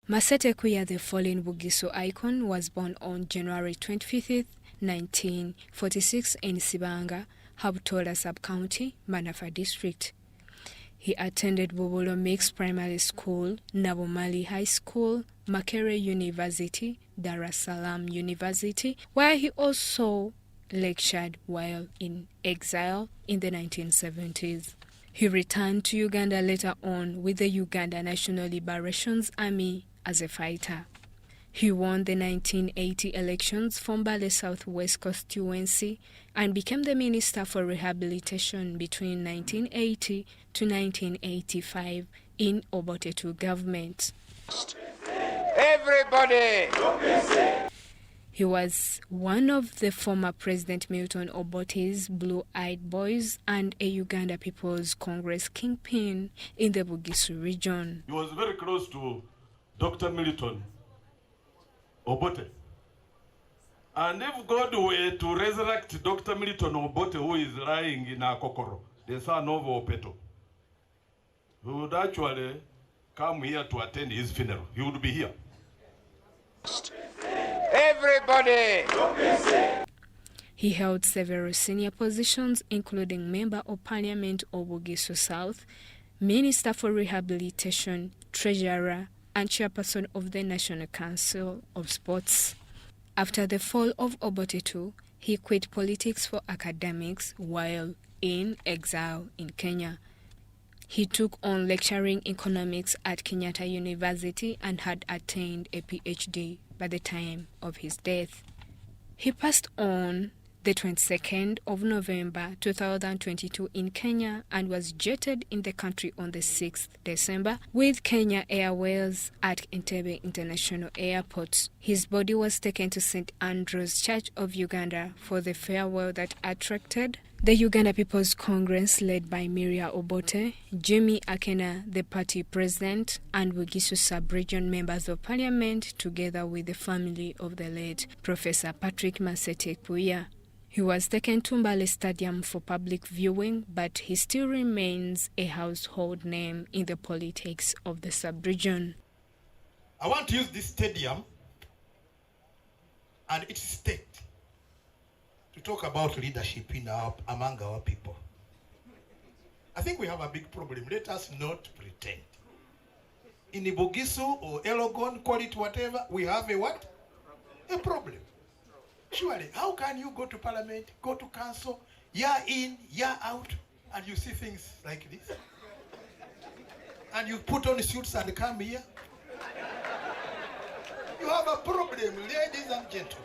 Massette Kuuya, the fallen Bugisu icon, was born on January 25, 1946 in Sibanga, Habtola Sub-County, Manafa District. He attended Bobolo Mixed Primary School, Nabomali High School, Makerere University, Dar es Salaam University, where he also lectured while in exile in the 1970s. He returned to Uganda later on with the Uganda National Liberation Army as a fighter. He won the 1980 elections from Mbale Southwest constituency and became the Minister for Rehabilitation between 1980 to 1985 in Obote II government. Everybody! He was one of the former President Milton Obote's Blue-Eyed Boys and a Uganda People's Congress kingpin in the Bugisu region. He was very close to Dr. Milton Obote. And if God were to resurrect Dr. Milton Obote, who is lying in Akokoro, the son of Opeto, he would actually come here to attend his funeral. He would be here. Everybody! He held several senior positions, including Member of Parliament of Bugisu South, Minister for Rehabilitation, Treasurer, and Chairperson of the National Council of Sports. After the fall of Obote II, he quit politics for academics while in exile in Kenya. He took on lecturing economics at Kenyatta University and had attained a PhD by the time of his death. He passed on the 22nd of November 2022 in Kenya and was jetted in the country on the 6th December with Kenya Airways at Entebbe International Airport. His body was taken to St. Andrew's Church of Uganda for the farewell that attracted the Uganda People's Congress led by Miria Obote, Jimmy Akena, the party president, and Bugisu sub-region members of parliament, together with the family of the late Professor Patrick Massette Kuuya. He was taken to Mbale Stadium for public viewing, but he still remains a household name in the politics of the sub-region. I want to use this stadium and its state to talk about leadership among our people. I think we have a big problem. Let us not pretend. In Bugisu or Elgon, call it whatever, we have a what? A problem. Surely, how can you go to parliament, go to council, year in, year out, and you see things like this? And you put on suits and come here? You have a problem, ladies and gentlemen.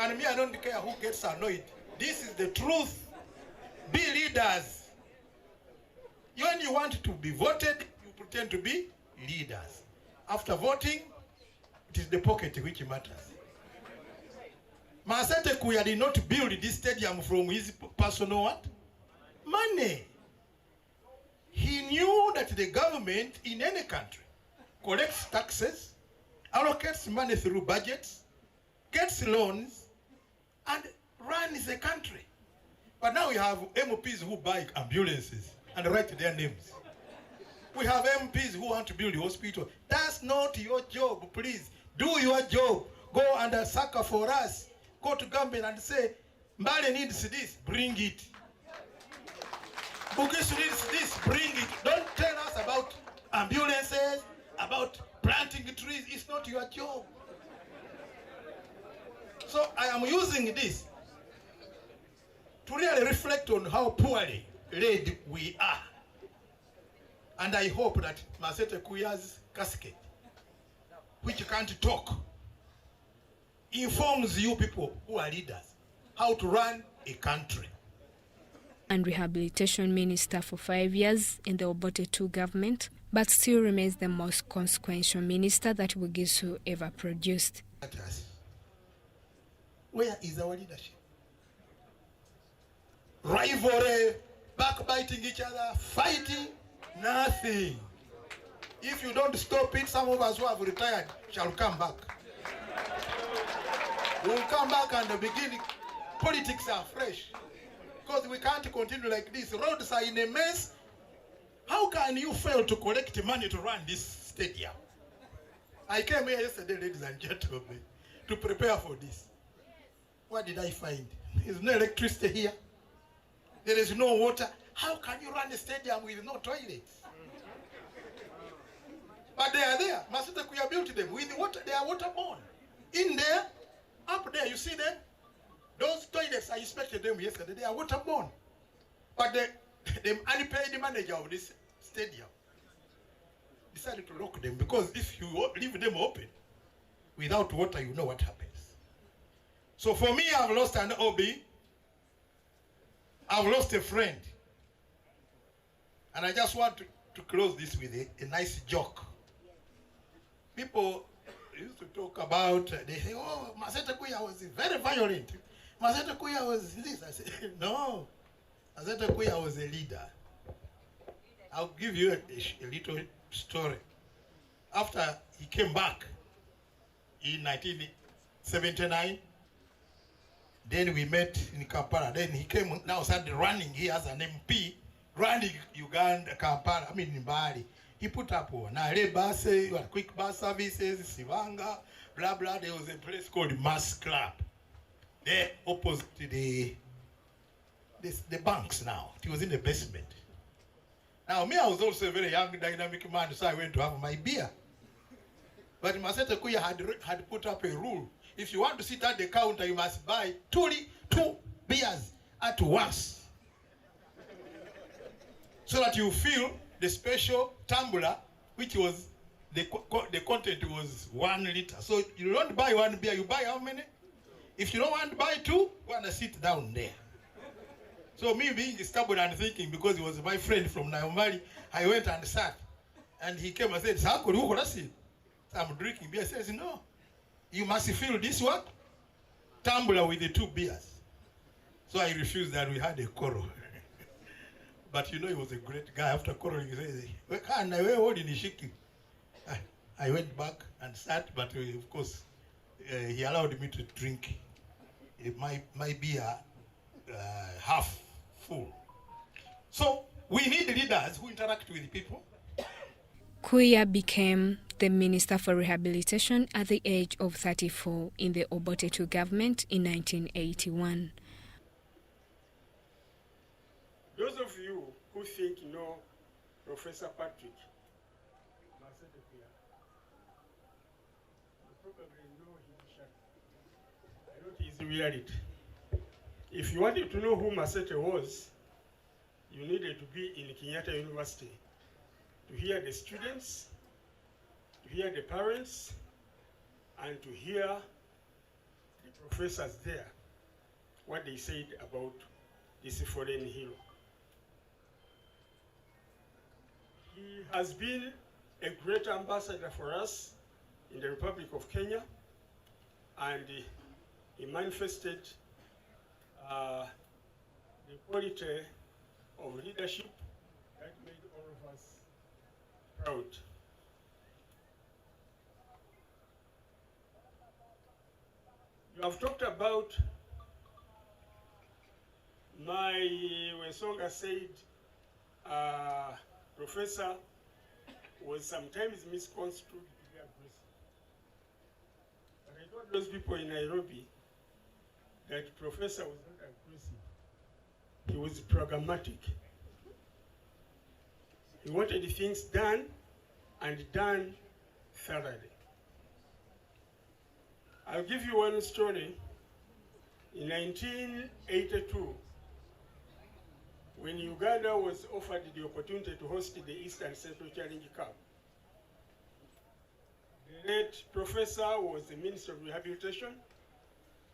And me, I don't care who gets annoyed. This is the truth. Be leaders. When you want to be voted, you pretend to be leaders. After voting, it is the pocket which matters. Massette Kuuya did not build this stadium from his personal what? Money. He knew that the government in any country collects taxes, allocates money through budgets, gets loans, and runs the country. But now we have MPs who buy ambulances and write their names. We have MPs who want to build a hospital. That's not your job, please. Do your job. Go and sucker for us. Go to government and say, Mbale needs this, bring it. Bugisu needs this, bring it. Don't tell us about ambulances, about planting trees. It's not your job. So I am using this to really reflect on how poorly led we are. And I hope that Massette Kuuya's casket, which can't talk, informs you people who are leaders how to run a country. And Rehabilitation Minister for 5 years in the Obote II government, but still remains the most consequential minister that Bugisu ever produced. Where is our leadership? Rivalry, backbiting each other, fighting, nothing. If you don't stop it, some of us who have retired shall come back. We will come back and begin. Politics are fresh. Because we can't continue like this. Roads are in a mess. How can you fail to collect money to run this stadium? I came here yesterday, ladies and gentlemen, to prepare for this. What did I find? There's no electricity here. There is no water. How can you run a stadium with no toilets? But they are there. Massette Kuuya built them with water. They are waterborne. In there, up there, you see them? Those toilets, I inspected them yesterday. They are waterborne. But the unpaid manager of this stadium decided to lock them, because if you leave them open without water, you know what happens. So for me, I've lost an OB. I've lost a friend. And I just want to close this with a nice joke. People used to talk about, they say, oh, Massette Kuuya was very violent. Massette Kuuya was this. I said, no. Massette Kuuya was a leader. I'll give you a little story. After he came back in 1979, then we met in Kampala. Then he came, now started running here as an MP, running Uganda, Kampala, I mean in Bali. He put up Nare bus, quick bus services, Sivanga, blah, blah. There was a place called Mass Club. There opposite the banks now. It was in the basement. Now, me, I was also a very young, dynamic man, so I went to have my beer. But Massette Kuuya had put up a rule. If you want to sit at the counter, you must buy two beers at once. So that you feel the special tumbler, which was, the content was 1 liter. So you don't buy one beer, you buy how many? If you don't want to buy two, you want to sit down there. So me being stubborn and thinking, because he was my friend from Naomali, I went and sat. And he came and said, so I'm drinking beer. He says, no, you must fill this one tumbler with the 2 beers. So I refused that. We had a quarrel. But you know, he was a great guy. After quarreling, he said, I went back and sat, but of course, he allowed me to drink my beer half full. So we need leaders who interact with people. Kuuya became the Minister for Rehabilitation at the age of 34 in the Obote II government in 1981. Those of you who think you know Professor Patrick Massette Kuuya, you probably know him. I know his reality. If you wanted to know who Massette was, you needed to be in Kenyatta University to hear the students, to hear the parents, and to hear the professors there, what they said about this fallen hero. He has been a great ambassador for us in the Republic of Kenya, and he manifested the quality of leadership that made all of us proud. You have talked about when Songa said Professor was sometimes misconstrued to be aggressive. But I told those people in Nairobi that Professor was not aggressive. He was programmatic. He wanted things done and done thoroughly. I'll give you one story. In 1982, when Uganda was offered the opportunity to host the Eastern Central Challenge Cup, the late professor was the Minister of Rehabilitation,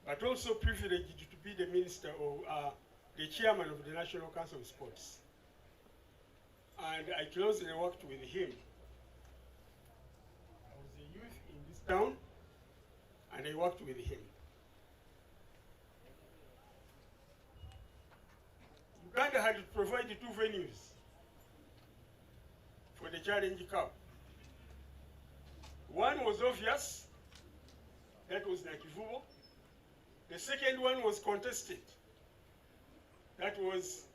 but also privileged to be the Minister of the Chairman of the National Council of Sports. And I closely worked with him. I was a youth in this town, and I worked with him. Uganda had provided 2 venues for the Challenge Cup. One was obvious, that was Nakivubo. The second one was contested. That was,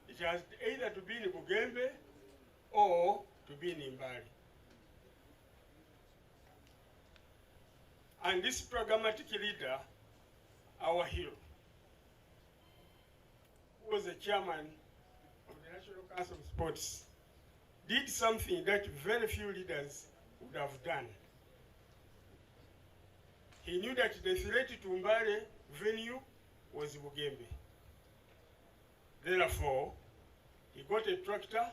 it has either to be in Bugembe or to be in Imbari. And this programmatic leader, our hero, who was the chairman of the National Council of Sports, did something that very few leaders would have done. He knew that the threat to Mbale venue was Bugembe. Therefore, he got a tractor,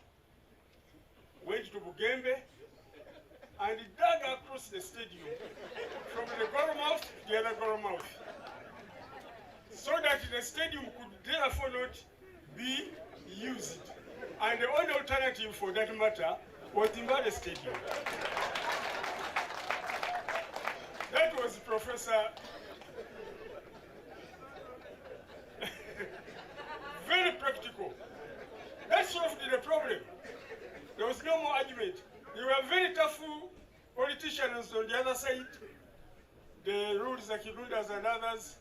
went to Bugembe, and dug across the stadium from the goal mouth to the other goal mouth, so that the stadium could therefore not be used. And the only alternative for that matter was Mbale Stadium. That was Professor very practical. That solved the problem. There was no more argument. There were very tough politicians on the other side, the rules like Kirundas and others,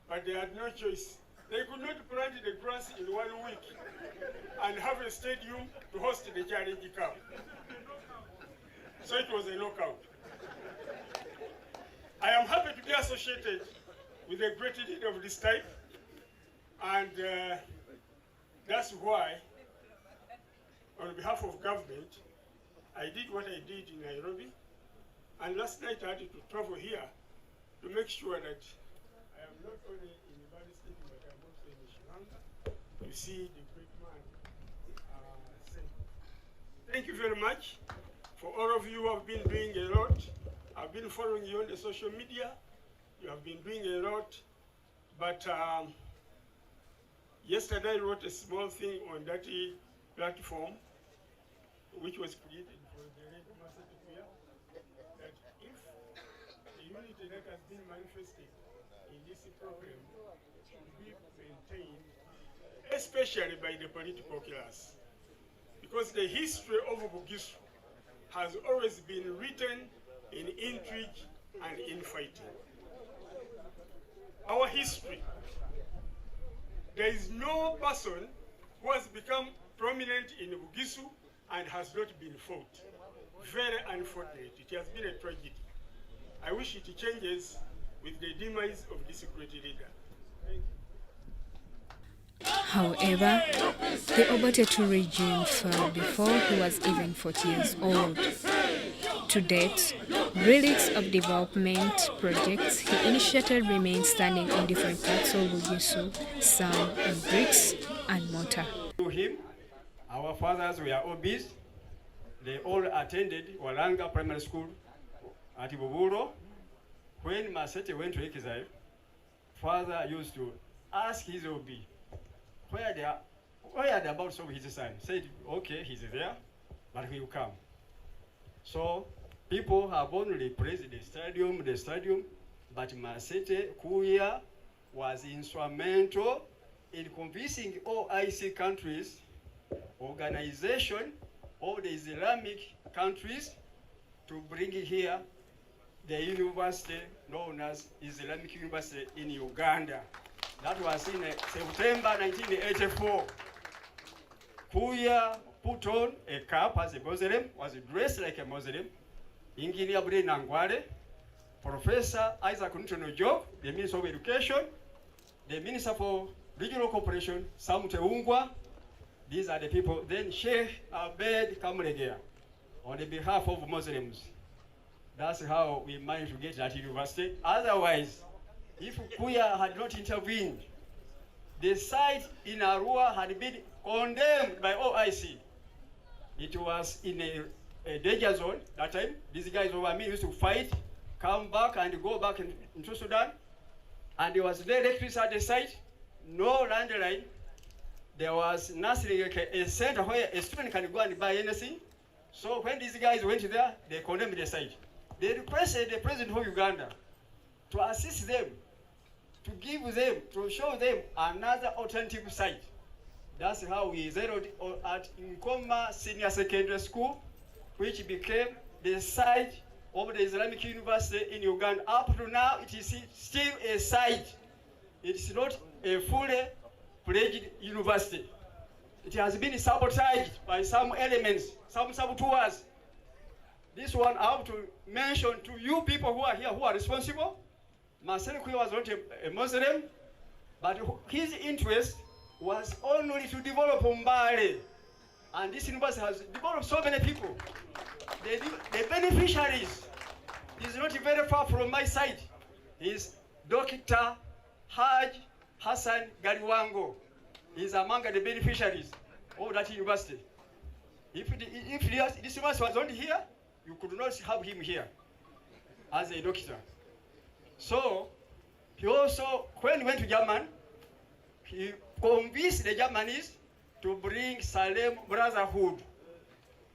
but they had no choice. They could not plant the grass in 1 week and have a stadium to host the Challenge Cup. So it was a knockout. I am happy to be associated with a great leader of this type, and that's why, on behalf of government, I did what I did in Nairobi, and last night I had to travel here to make sure that I am not only in the Valley State, but I'm also in Shiranga to see the great man. Thank you very much for all of you who have been doing a lot. I've been following you on the social media. You have been doing a lot, but yesterday I wrote a small thing on that platform, which was created for the late Massette Kuuya, that if the unity that has been manifested in this program should be maintained, especially by the political class, because the history of Bugisu has always been written in intrigue and infighting. Our history, there is no person who has become prominent in Bugisu and has not been fought. Very unfortunate. It has been a tragedy. I wish it changes with the demise of this great leader. Thank you. However, the Obote regime fell before he was even 40 years old. To date, relics of development projects he initiated remain standing in different parts of Bugisu, some in bricks and mortar. To him, our fathers were obese. They all attended Walanga Primary School at Buburo. When Massette went to exile, father used to ask his OB, where the abouts of his son? Said, okay, he's there, but he will come. So people have only praised the stadium, but Massette Kuuya was instrumental in convincing OIC countries, organization of the Islamic countries, to bring here the university known as Islamic University in Uganda. That was in September 1984. Kuuya put on a cap as a Muslim, was dressed like a Muslim. Engineer Bure Nangwale, Professor Isaac Ntono-Job, the Minister of Education, the Minister for Regional Cooperation, Sam Teungwa. These are the people. Then Sheikh Abed Kamregea, on the behalf of Muslims. That's how we managed to get that university. Otherwise, if Kuuya had not intervened, the site in Arua had been condemned by OIC. It was in a danger zone that time. These guys over me used to fight, come back and go back into Sudan. And there was no electricity at the site, no landline. There was nothing like a center where a student can go and buy anything. So when these guys went there, they condemned the site. They requested the president of Uganda to assist them, to give them, to show them another alternative site. That's how we zeroed at Nkoma Senior Secondary School, which became the site of the Islamic University in Uganda. Up to now, it is still a site. It's not a fully fledged university. It has been sabotaged by some elements, some saboteurs. This one I have to mention to you people who are here who are responsible. Massette Kuuya was not a Muslim, but his interest was only to develop Mbale. And this university has developed so many people. The beneficiaries is not very far from my side. Is Dr. Haj Hassan Galiwango. He's among the beneficiaries of that university. If this university was not here, you could not have him here as a doctor. So, he also, when he went to Germany, he convinced the Germans to bring Salem Brotherhood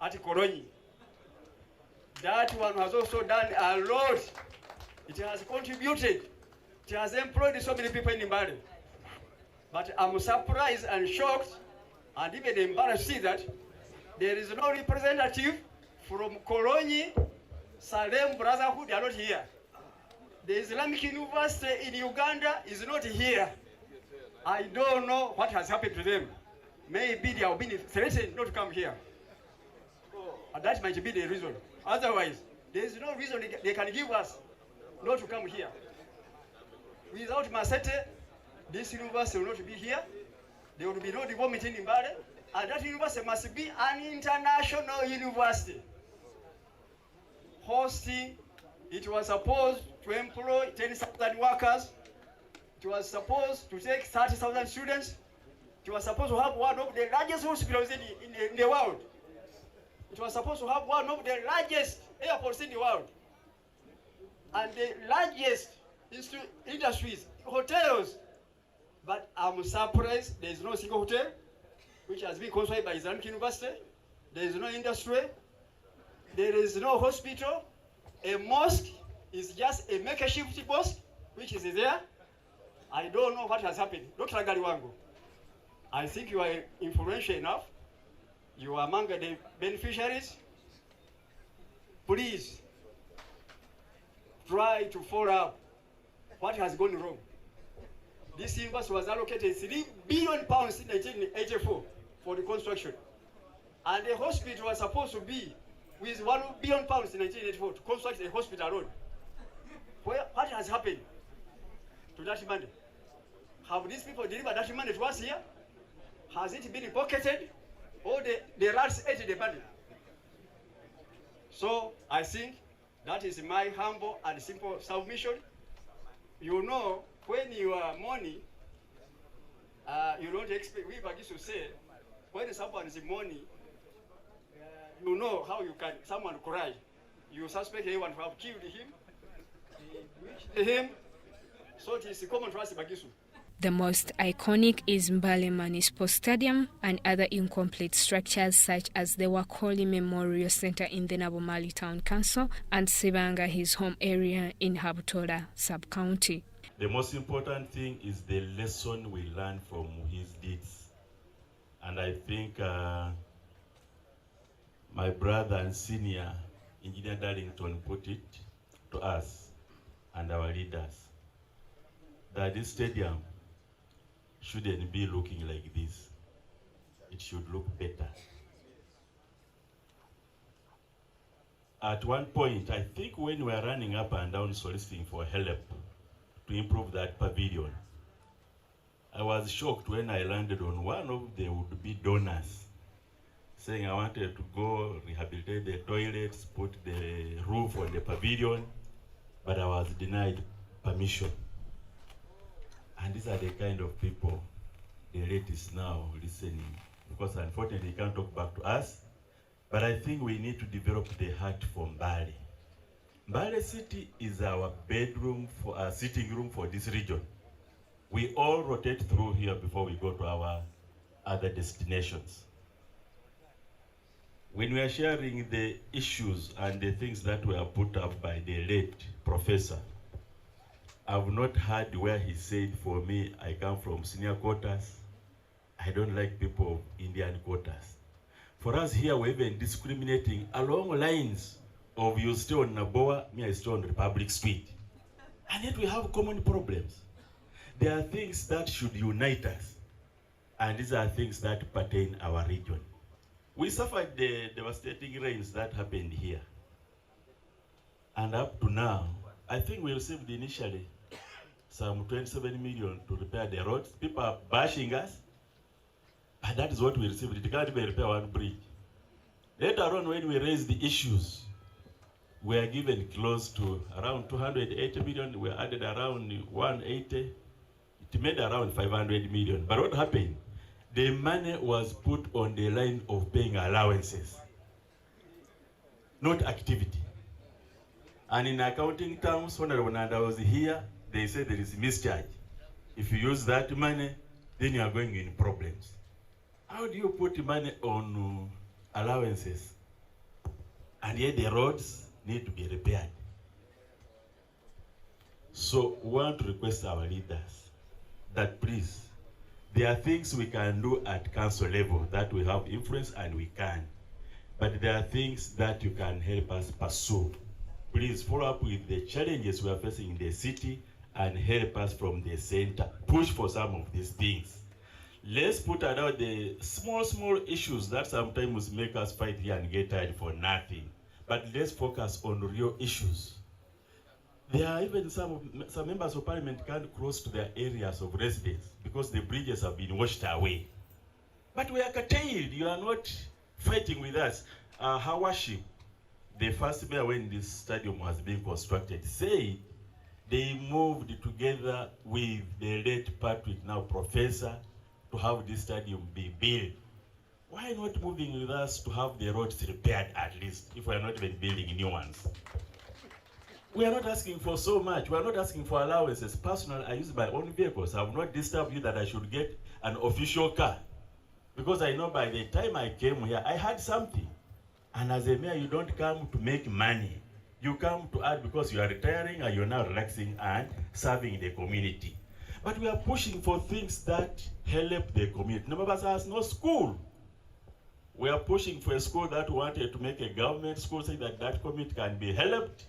at Kolonyi. That one has also done a lot. It has contributed. It has employed so many people in Mbale. But I'm surprised and shocked and even embarrassed to see that there is no representative from Kolonyi, Salem Brotherhood. They are not here. The Islamic University in Uganda is not here. I don't know what has happened to them. Maybe they have been threatened not to come here. And that might be the reason. Otherwise, there is no reason they can give us not to come here. Without Massette, this university will not be here. There will be no development in Mbale. And that university must be an international university. Hosting, it was supposed to employ 10,000 workers. It was supposed to take 30,000 students. It was supposed to have one of the largest hospitals in the world. It was supposed to have one of the largest airports in the world. And the largest industries, hotels. But I'm surprised there is no single hotel which has been constructed by Islamic University. There is no industry. There is no hospital. A mosque is just a makeshift mosque which is there. I don't know what has happened. Dr. Galiwango, I think you are influential enough. You are among the beneficiaries. Please try to follow up what has gone wrong. This university was allocated £3 billion in 1984 for the construction. And the hospital was supposed to be with £1 billion in 1984 to construct a hospital alone. What has happened to that money? Have these people delivered that money to us here? Has it been pocketed? Or the rats ate the money? So I think that is my humble and simple submission. You know, when you are mourning, you don't expect, we Bugisu say, when someone is mourning, you know how you can, someone cry. You suspect anyone to have killed him, so it is common to us Bugisu. The most iconic is Mbale Municipal Stadium and other incomplete structures such as the Wakoli Memorial Center in the Nabomali Town Council and Sibanga, his home area in Habutola Sub-County. The most important thing is the lesson we learn from his deeds. And I think my brother and senior, Engineer Darlington, put it to us and our leaders that this stadium shouldn't be looking like this. It should look better. At one point, I think when we were running up and down soliciting for help to improve that pavilion, I was shocked when I landed on one of the would-be donors saying I wanted to go rehabilitate the toilets, put the roof on the pavilion, but I was denied permission. And these are the kind of people the rate is now listening, because unfortunately they can't talk back to us. But I think we need to develop the heart for Mbale. Mbale City is our bedroom, for our sitting room for this region. We all rotate through here before we go to our other destinations. When we are sharing the issues and the things that were put up by the late professor, I've not heard where he said, for me, I come from senior quarters. I don't like people of Indian quarters. For us here, we're even discriminating along lines of you stay on Naboa, me I stay on Republic Street. And yet we have common problems. There are things that should unite us. And these are things that pertain our region. We suffered the devastating rains that happened here. And up to now, I think we received initially some 27 million to repair the roads. People are bashing us, but that is what we received. It can't even repair one bridge. Later on, when we raised the issues, we are given close to around 280 million. We added around 180. It made around 500 million. But what happened? The money was put on the line of paying allowances, not activity. And in accounting terms, when I was here, they said there is mischarge. If you use that money, then you are going in problems. How do you put money on allowances? And yet the roads need to be repaired. So we want to request our leaders that please, there are things we can do at council level that we have influence and we can. But there are things that you can help us pursue. Please follow up with the challenges we are facing in the city and help us from the center. Push for some of these things. Let's put out the small issues that sometimes make us fight here and get tired for nothing. But let's focus on real issues. There are even some members of parliament can't cross to their areas of residence because the bridges have been washed away. But we are curtailed. You are not fighting with us. Hawaship, the first mayor when this stadium was being constructed, said they moved together with the late Patrick, now professor, to have this stadium be built. Why not moving with us to have the roads repaired at least, if we are not even building new ones? We are not asking for so much. We are not asking for allowances. Personally, I use my own vehicles. I will not disturb you that I should get an official car. Because I know by the time I came here, I had something. And as a mayor, you don't come to make money. You come to add because you are retiring and you're now relaxing and serving the community. But we are pushing for things that help the community. None of us has no school. We are pushing for a school that wanted to make a government school so that that community can be helped.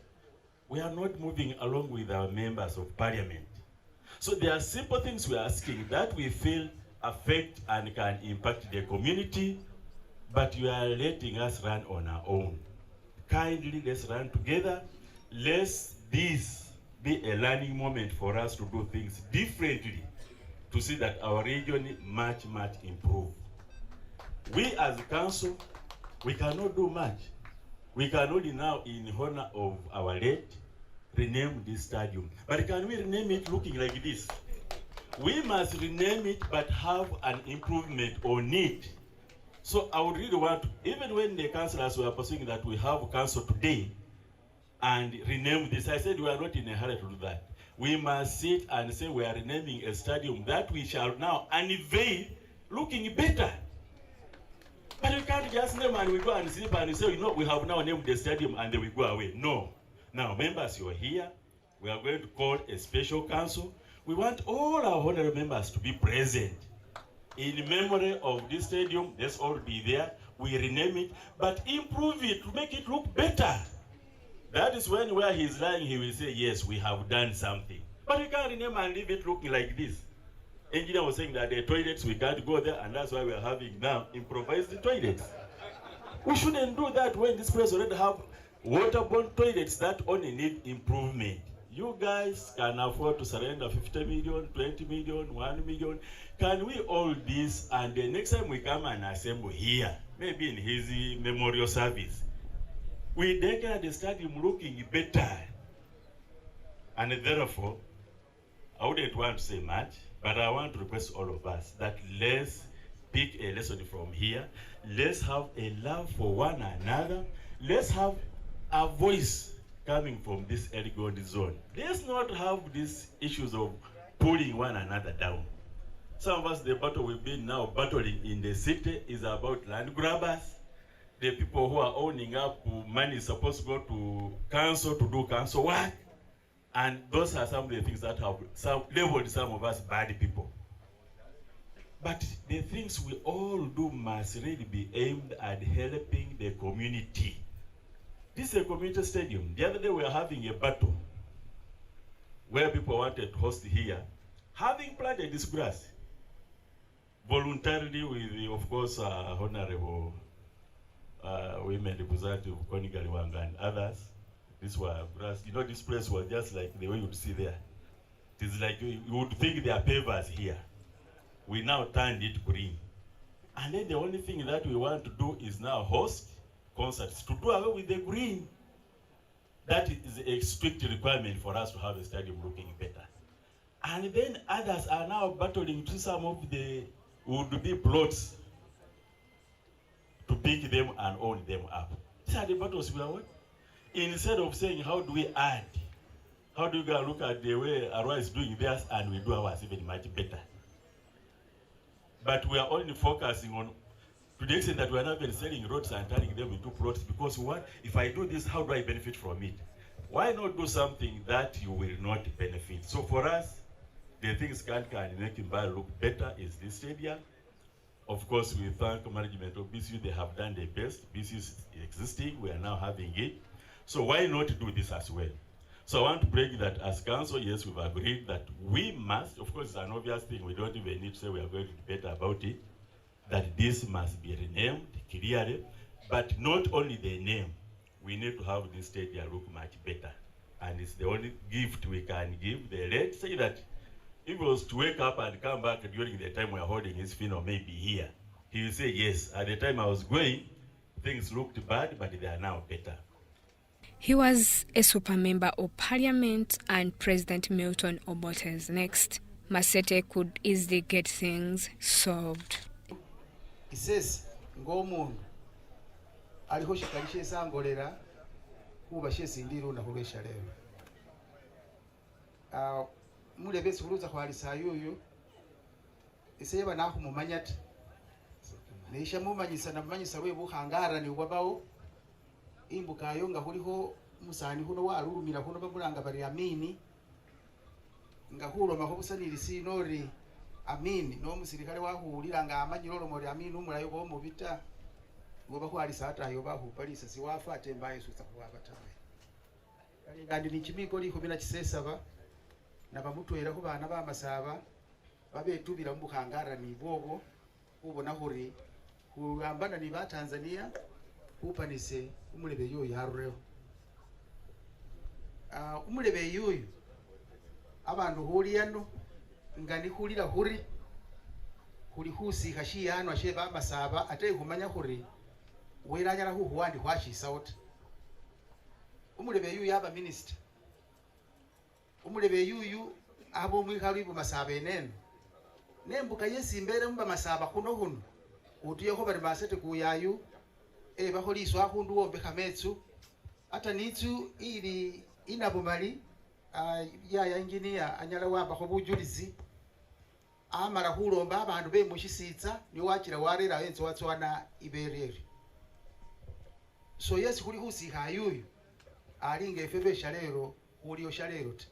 We are not moving along with our members of parliament. So there are simple things we are asking that we feel affect and can impact the community, but you are letting us run on our own. Kindly, let's run together. Let's this be a learning moment for us to do things differently, to see that our region much improve. We as a council, we cannot do much. We can only now, in honor of our late, rename this stadium. But can we rename it looking like this? We must rename it, but have an improvement on it. So I would really want to, even when the councillors were pursuing that we have council today and rename this, I said we are not in a hurry to do that. We must sit and say we are renaming a stadium that we shall now unveil looking better. But you can't just name and we go and sleep and say, you know, we have now named the stadium and then we go away. No. Now, members, you are here. We are going to call a special council. We want all our honorable members to be present. In memory of this stadium, let's all be there. We rename it, but improve it to make it look better. That is when where he's lying, he will say, yes, we have done something. But we can't rename and leave it looking like this. Engineer was saying that the toilets, we can't go there, and that's why we are having now improvised toilets. We shouldn't do that when this place already have waterborne toilets that only need improvement. You guys can afford to surrender 50 million, 20 million, 1 million. Can we all this, and the next time we come and assemble here, maybe in his memorial service, we declare the stadium looking better. And therefore, I wouldn't want to say much, but I want to request all of us that let's pick a lesson from here. Let's have a love for one another. Let's have a voice coming from this Elgond zone. Let's not have these issues of pulling one another down. Some of us, the battle we've been now battling in the city is about land grabbers. The people who are owning up money is supposed to go to council to do council work. And those are some of the things that have labeled some of us bad people. But the things we all do must really be aimed at helping the community. This is a community stadium. The other day we were having a battle where people wanted to host here, having planted this grass voluntarily with, of course, Honorable women representative Konigali Wanga and others. This was grass. You know, this place was just like the way you'd see there. It is like you would think there are pavers here. We now turned it green. And then the only thing that we want to do is now host concerts to do away with the green. That is a strict requirement for us to have a stadium looking better. And then others are now battling to some of the would-be plots to pick them and own them up. These are the battles we are winning. Instead of saying, how do we add? How do we go look at the way Arua is doing theirs and we do ours even much better? But we are only focusing on, to the extent that we are not even selling roads and turning them into plots, because what, if I do this, how do I benefit from it? Why not do something that you will not benefit? So for us, the things can make Mbale look better is this stadium. Of course, we thank management of BCU, they have done their best. BCU is existing, we are now having it. So why not do this as well? So I want to bring that as council, yes, we've agreed that we must, of course it's an obvious thing, we don't even need to say we are going to debate about it, that this must be renamed clearly, but not only the name, we need to have this stadium look much better. And it's the only gift we can give the late, say that if he was to wake up and come back during the time we are holding his funeral, maybe here, he will say, yes, at the time I was going, things looked bad, but they are now better. He was a super member of parliament and President Milton Obote's next. Massette could easily get things solved. He says, Ngomun, aliho shikalishe sangolera, kuba shesindiru na hulesha leo. Mule besi huluza kwa alisayoyo, iseba nahu mumanyat. Neisha mumanyisa na mumanyisa webu hangara ni wabao. Imbuka yonga huliho musani huno warurumira huno babulanga bari amini nga hulo mahobusaniri sinori amini no musirikale wahulira nga amanyirolo muri amini umurayo bo mubita ngoba ko ali sata yo bahupalisa siwafa atembaye susa kuwa batawe kali ngandi ni chimiko liko bila kisesaba na bamutwera ko bana ba masaba babetubira mbukangara ni bobo ubona huri hurambana ni ba Tanzania upanise umulebe yoyo yarureo umulebe yoyo abantu huliyano ngani hulira huri husi hashi yano ashe ba masaba ate kumanya huri weranyara huwandi hwashi sauti umulebe yoyo yaba minister umulebe yoyo abo mwikalibu masaba eneno nembuka yesi mbere mba masaba kuno huno utuye ko bari Massette Kuuya baholiswa akundu wombe kametsu ata nitsu ili inabumali ya engineer anyala wamba ko bujulizi amara hulomba abantu bemushisitsa ni wakira warera enzo watswana ibereri so yes kuli husi hayuyu alinga efebe shalero uliyo shalero t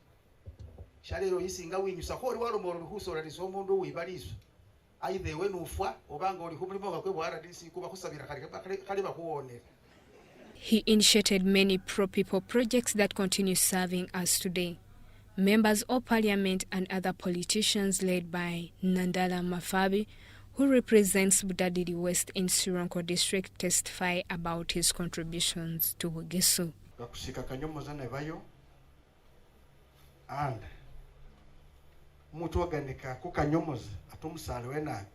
shalero yisinga winyusa ko walo husora lisomundu wibaliswa either when ufwa obanga oli humulimo bakwe bwara disi kuba kusabira kali bakuone. He initiated many pro-people projects that continue serving us today. Members of parliament and other politicians led by Nandala Mafabi, who represents Budadiri West in Sironko district, testify about his contributions to Bugisu. Kakusika kanyomoza nebayo and mutu waganika kukanyomoza atumusale wena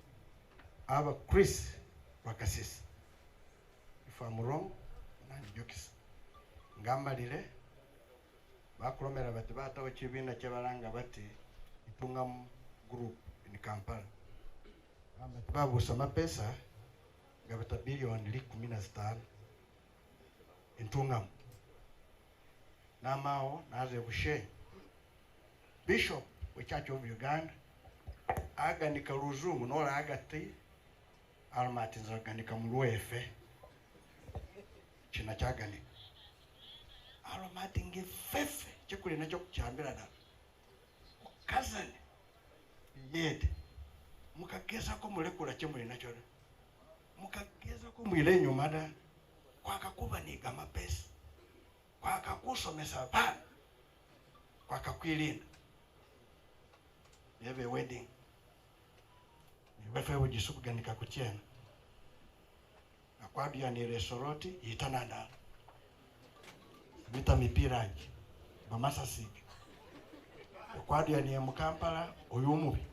aba Chris wakasisi if I'm wrong nani jokis ngamalire bakuromera bati batawe kibina cyabaranga bati Itungam group in Kampala babusa mapesa ngabata bilioni 15 Itungam namao naze bushe Bishop we Church of Uganda aganika ruzumu nora agati almatinza aganika mulwefe china chagani almatinge fefe chikuli nacho kuchambira da kazani yede mukageza ko mulekula chemuli nacho mukageza ko mwile nyuma da kwakakuba niga mapesa kwakakusomesa bana kwakakwilinda yebe wedding niwefe Bugisu kuganika kuchena akwabya ni resoroti itananda bita mipiragi bamasasike okwadyanire mu Kampala oy'omubi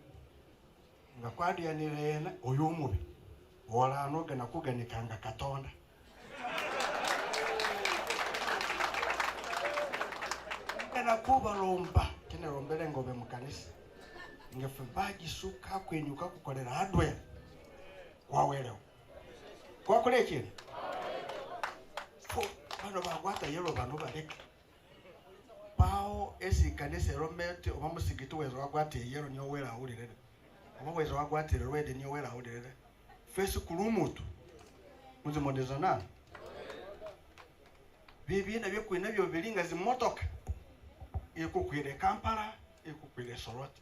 nga kwadyanire ena oy'omubi olano gana kuganikanga Katonda gana kubalomba kene lombele ngobe mu kanisa ngefe Bugisu kakwenyuka kukolera hardware kwawelewo kwakole ekiri bano bagwata yelo bano baleke pao esi kanisa romete oba musigiti wezo wagwate yelo niyo wela awulirere oba wezo wagwate rwede niyo wela awulirere fesu kulumutu muzi modezana bibi na byokwina byo bilinga zimotoka ikukwire Kampala ikukwire Soroti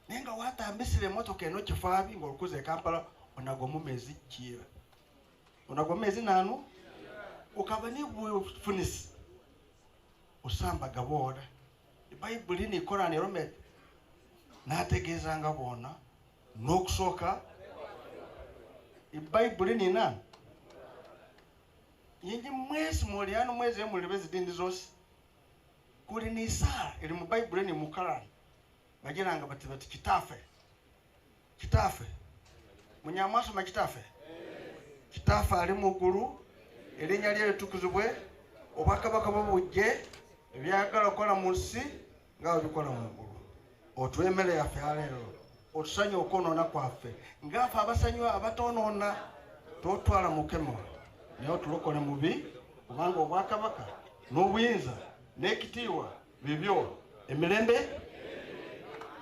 nenga watambisire motoka eno kifabi ngolukuze Kampala onagwa mu mezi kira onagwa mezi nanu ukaba ni bufunisi usamba gabora iBhayibuli ni Korani rome nategeza ngabona nokusoka iBhayibuli ni nani yingi mwezi moliano mwezi emuli bezidindi zose kuli ni Isaya ili mu Bhayibuli ni mu Korani bagiranga bati kitafe munyamaso makitafe kitafe ali muguru elinya lye tukuzubwe obakabaka babujje ebyagala kola munsi nga bikola muguru otwemele yafe alero otusanya okonona kwafe ngafa abasanywa abatonona totwala mukemo niyo tulokole mubi kubanga obwakabaka n'obuyinza n'ekitiibwa bibyo emirembe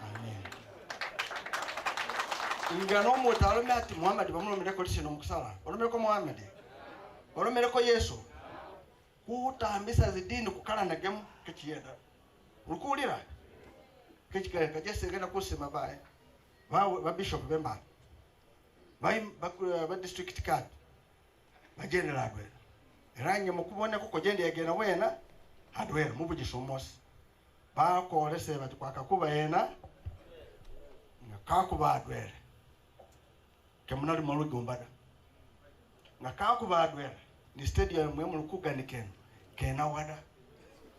amen ingano mutalo ati Muhammad bamulomere ko lisino mukusala olomere ko Muhammad olomere ko Yesu kutambisa zidini kukalana gemu kekiyeda ukulira kekikale kajese ngena kusema bae ba bishop bemba ba district card ba general adwe eranye mukubone ko kogende yagena wena adwe mu Bugisu Mosi ba ko lese bati kwakakuba yena ngakakuba adwe kemunali malugi umbada ngakakuba adwe ni stadium mwe mulukuganikeno kena wada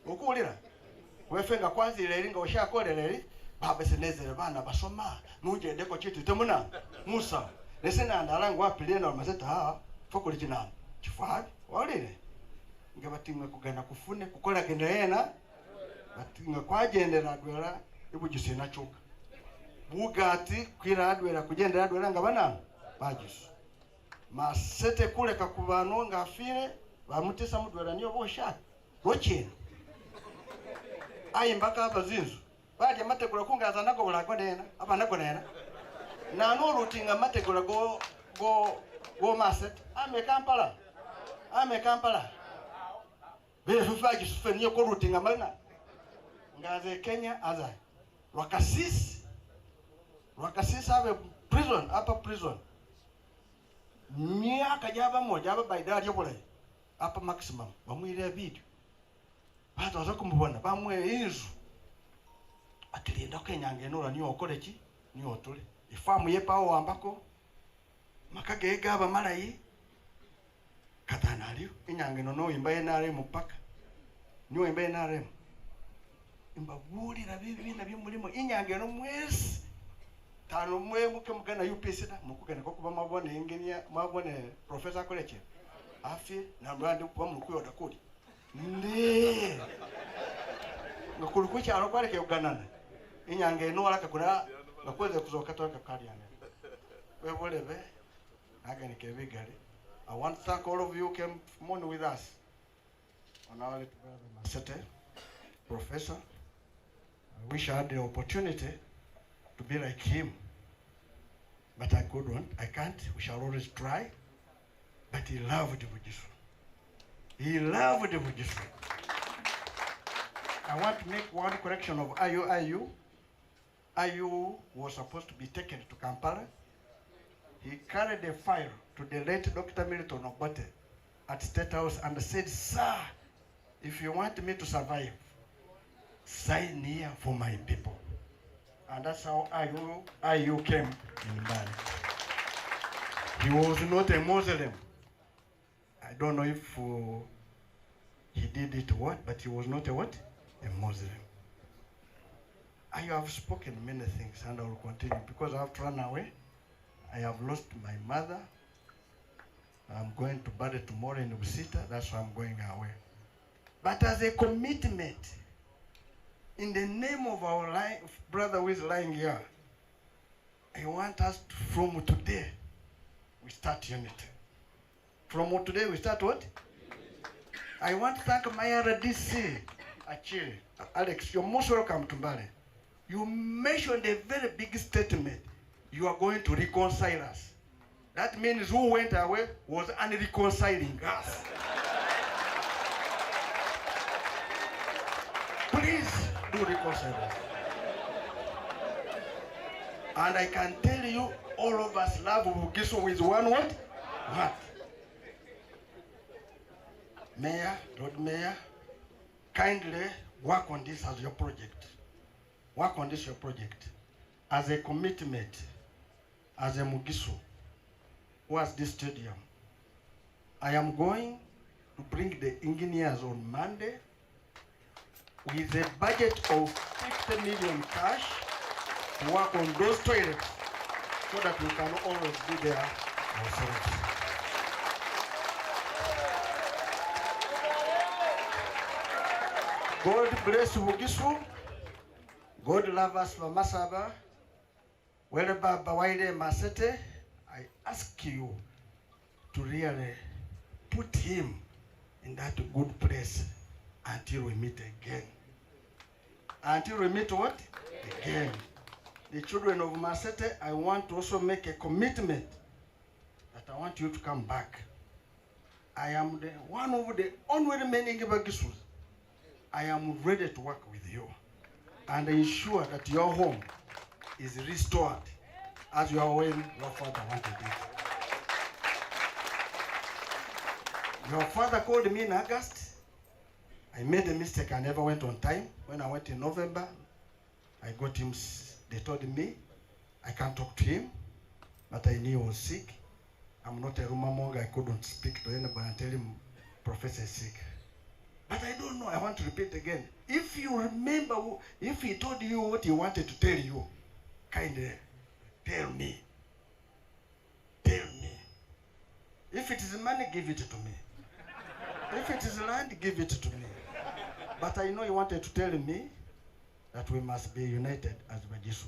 ukulira wefenga kwanza ile linga oshakoleleli baba senezere bana basoma nuje ndeko chitu temuna Musa lesena ndalangu wapile na Massette ha fokuli kinana kifadi walire ngabatimwe kugana kufune kukola genda yena batimwe kwagendera adwera iBhugisi nachuka bugati kwira adwera kugendera adwera ngabana Bugisu Massette kule kakubano ngafire bamutesa mudwera niyo bosha rochino ayi mbaka abazinzu baje mategura kungaza nako bulakonena abanakonena na no rutinga mategura go Massette ame Kampala befufaji sufenye ko rutinga malina ngaze Kenya aza Rwakasisi ave prison upper prison miaka jaba moja aba baidari yobole apa maximum bamwire video bato azakumubona bamwe inzu atirinda kenyange nora niyo okoreki niyo otule ifamu yepawo wambako makagega aba marayi katanaliyo inyange no imbaye nare mupaka niyo imbaye nare imbabulira bibi nabyo mulimo inyange no mwezi tano mwe muke mugana UPC da mukugana ko kuba mabone engineer mabone professor college afi na brand kuba mukuyo dakuri nde ngakuru cyaro kwareke uganana inyange no alaka kuna ngakweze kuzoka toka kali yana webolebe agani kebigari. I want to thank all of you who came morning with us on our little brother Massette professor. I wish I had the opportunity to be like him, but I couldn't. I can't. We shall always try. But he loved the Bugisu. He loved the Bugisu. I want to make one correction of IU. IU was supposed to be taken to Kampala. He carried a file to the late Dr. Milton Obote at State House and said, "Sir, if you want me to survive, sign here for my people." And that's how IU came in Bali. He was not a Muslim. I don't know if he did it what? But he was not a what? A Muslim. I have spoken many things and I will continue because I have to run away. I have lost my mother. I'm going to bury tomorrow in Ubusita. That's why I'm going away. But as a commitment, in the name of our brother who is lying here, I want us to, from today, we start unity. From today, we start what? I want to thank my RDC, Achille. Alex, you're most welcome to Mbale. You mentioned a very big statement. You are going to reconcile us. That means who went away was unreconciling us. Please do reconcile us. And I can tell you, all of us love Bugisu with one what? What? Mayor, Lord Mayor, kindly work on this as your project. Work on this your project. As a commitment, as a Bugisu, who has this stadium, I am going to bring the engineers on Monday with a budget of 50 million cash to work on those toilets so that we can always be there ourselves. God bless Bugisu. God love us for Masaba. Wherever Bawaide Massette, I ask you to really put him in that good place until we meet again. Until we meet what? Again. The children of Massette, I want to also make a commitment that I want you to come back. I am the one of the only remaining Bugisus. I am ready to work with you and ensure that your home is restored as you are when your father wanted it. Your father called me in August. I made a mistake. I never went on time. When I went in November, I got him. They told me I can't talk to him, but I knew he was sick. I'm not a rumor monger. I couldn't speak to anybody and tell him Professor is sick. But I don't know. I want to repeat again. If you remember, if he told you what he wanted to tell you, kindly tell me. Tell me. If it is money, give it to me. If it is land, give it to me. But I know he wanted to tell me that we must be united as Bugisu.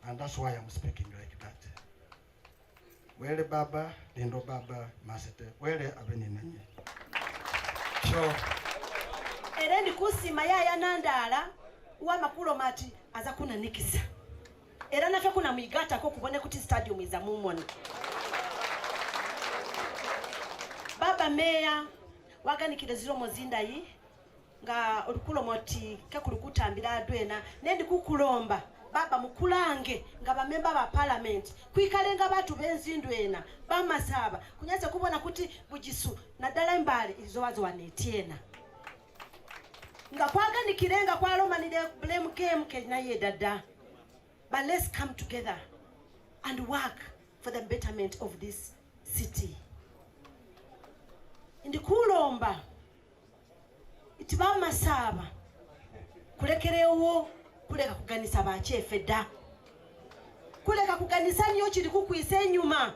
And that's why I'm speaking like that. Where Baba, Lindo Baba, Massette, where Abeninanye. Sure. Erendi kusima ya nandala wa makulo mati aza kuna nikisa. Era nafe kuna mwigata ko kubone kuti stadium iza mumoni. Baba meya waganikire ziro mozinda yi nga olukulo moti kakulukutambira adwena nendi kukulomba baba mukulange nga bamemba ba parliament kwikalenga batu benzindwena bamasaba kunyaze kubona kuti Bugisu nadala mbale izowazo wanetiena nga kwaganikire kwa lomanide blame game kenya yedada. But let's come together and work for the betterment of this city. Ndi kulomba itiba masaba kulekerewo kuleka kuganisa bachefe da kuleka kuganisa nyo kiri kukwise nyuma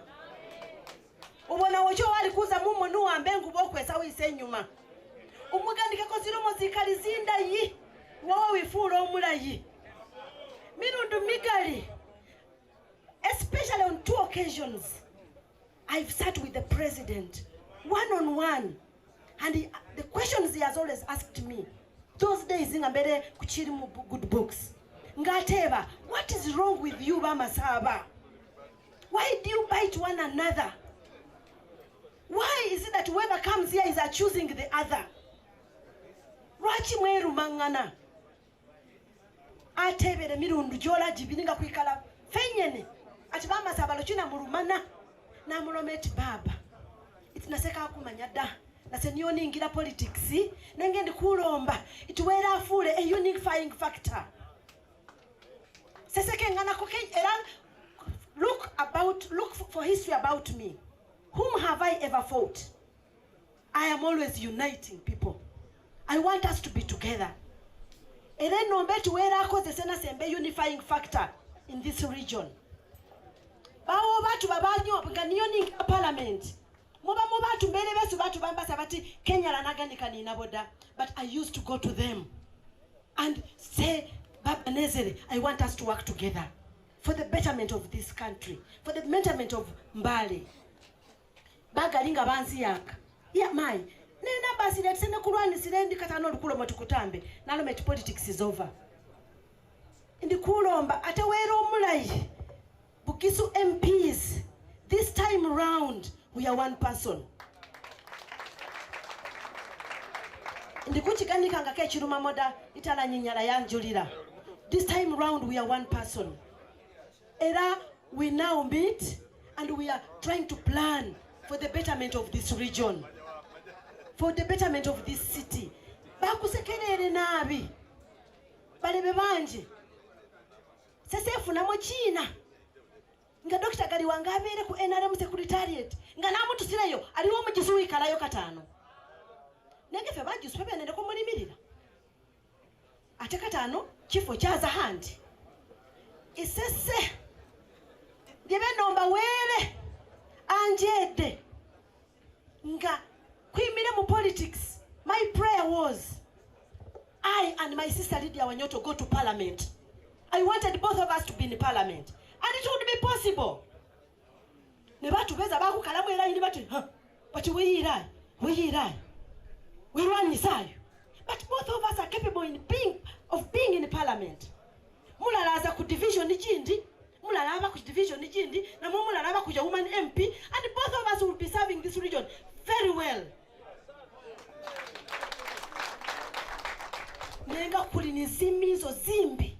ubona wocho wali kuza mumo nuwambe ngubokwesa wise nyuma umugandike ko ziro muzikali zinda yi wowe wifura omulayi mirundu migali. Especially on 2 occasions I've sat with the president one-on-one, and the questions he has always asked me, those days ngambere kuchiri mu good books ngateba, what is wrong with you Bamasaba? Why do you bite one another? Why is it that whoever comes here is accusing the other? Rwachi mweru mangana atebere mirundu jola jibininga kwikala fenyene ati Bamasaba lochina murumana na mulometi baba itinaseka kumanyada nase nioni ingira politics nenge ndikulomba ituwera afule a unifying factor seseke ngana koke era look for history about me. Whom have I ever fought? I am always uniting people. I want us to be together. Era nombe tuwerako ze sena sembe unifying factor in this region. Bawo batu babanyo nganiyo ninga parliament. Muba batu mbele besu batu bamba sabati Kenya lanaganika ni naboda. But I used to go to them and say, Baba Nezere, I want us to work together for the betterment of this country, for the betterment of Mbale. Bagalinga bansi yaka. Ya mai. Nena basi letisene kulwani silendi katano lukulo matukutambe. Nalo met politics is over. Indi kulomba atawero mulai. Bugisu MPs. This time round, we are one person. Indi kuchikanika ngake chiruma moda itala nyinyala yanjulira. This time round, we are one person. Era, we now meet and we are trying to plan for the betterment of this region, for the betterment of this city. Bakusekelere nabi. Balebe banje. Sesefu na mochina. Nga Dr. Gali wangabere ku NRM Secretariat. Nga namu tusireyo. Aliwo mugisu ikalayo katano. Nenge fe bagisu pepe nende kumulimirira. Ate katano kifo kyaza handi. Isese. Ndibe nomba wele. Anjede. Nga kwimire mu politics. My prayer was I and my sister Lydia Wanyoto go to parliament. I wanted both of us to be in parliament. And it would be possible. Ne batu beza baku kalamu era ni batu, but we irai. We run inside. But both of us are capable of being in parliament. Mulalaza ku division jindi, mulalaba ku division jindi, na mulalaba ku woman MP, and both of us will be serving this region very well. Nenga kulini zimizo zimbi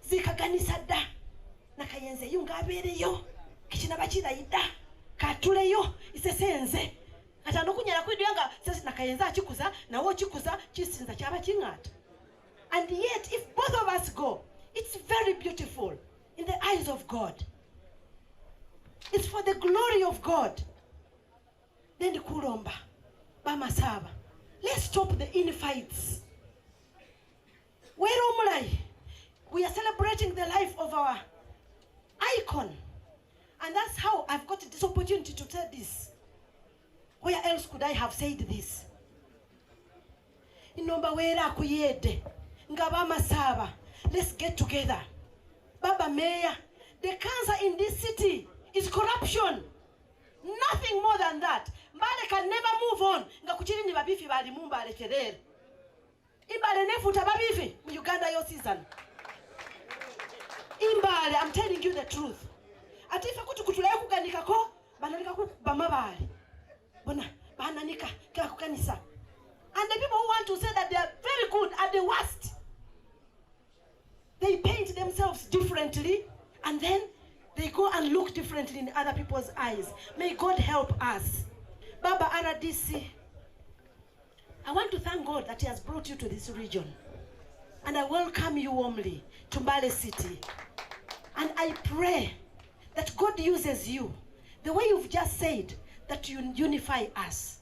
zikaganisa da nakayenze yunga abereyo kichina bachira ida katuleyo isesenze atando kunyala kwidwanga sasa nakayenza achikuza na wo chikuza chisinza cyaba kingata. And yet if both of us go, it's very beautiful in the eyes of God. It's for the glory of God. Then the kulomba bamasaba, let's stop the infights. We are celebrating the life of our icon. And that's how I've got this opportunity to say this. Where else could I have said this? Inomba wera kuyede. Ngaba masaba. Let's get together. Baba Mayor, the cancer in this city is corruption. Nothing more than that. Mbale can never move on. Ngakuchiri ni babifi bali mumba alekerere. Imbale nefuta babifi mu Uganda yo season. Imbale, I'm telling you the truth. Atifa kutulaye kuganika ko bananika ku bamabali. Bona bananika ka kukanisa. And the people who want to say that they are very good are the worst. They paint themselves differently and then they go and look differently in other people's eyes. May God help us. Baba RDC, I want to thank God that He has brought you to this region. And I welcome you warmly to Mbale City. And I pray that God uses you the way you've just said, that you unify us.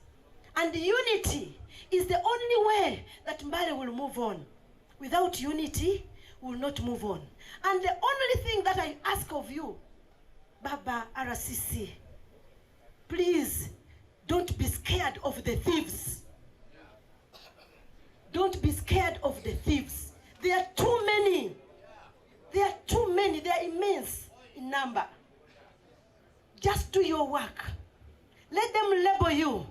And unity is the only way that Mbale will move on. Without unity, we will not move on. And the only thing that I ask of you, Baba RCC, please don't be scared of the thieves. Don't be scared of the thieves. There are too many. They are immense in number. Just do your work. Let them label you,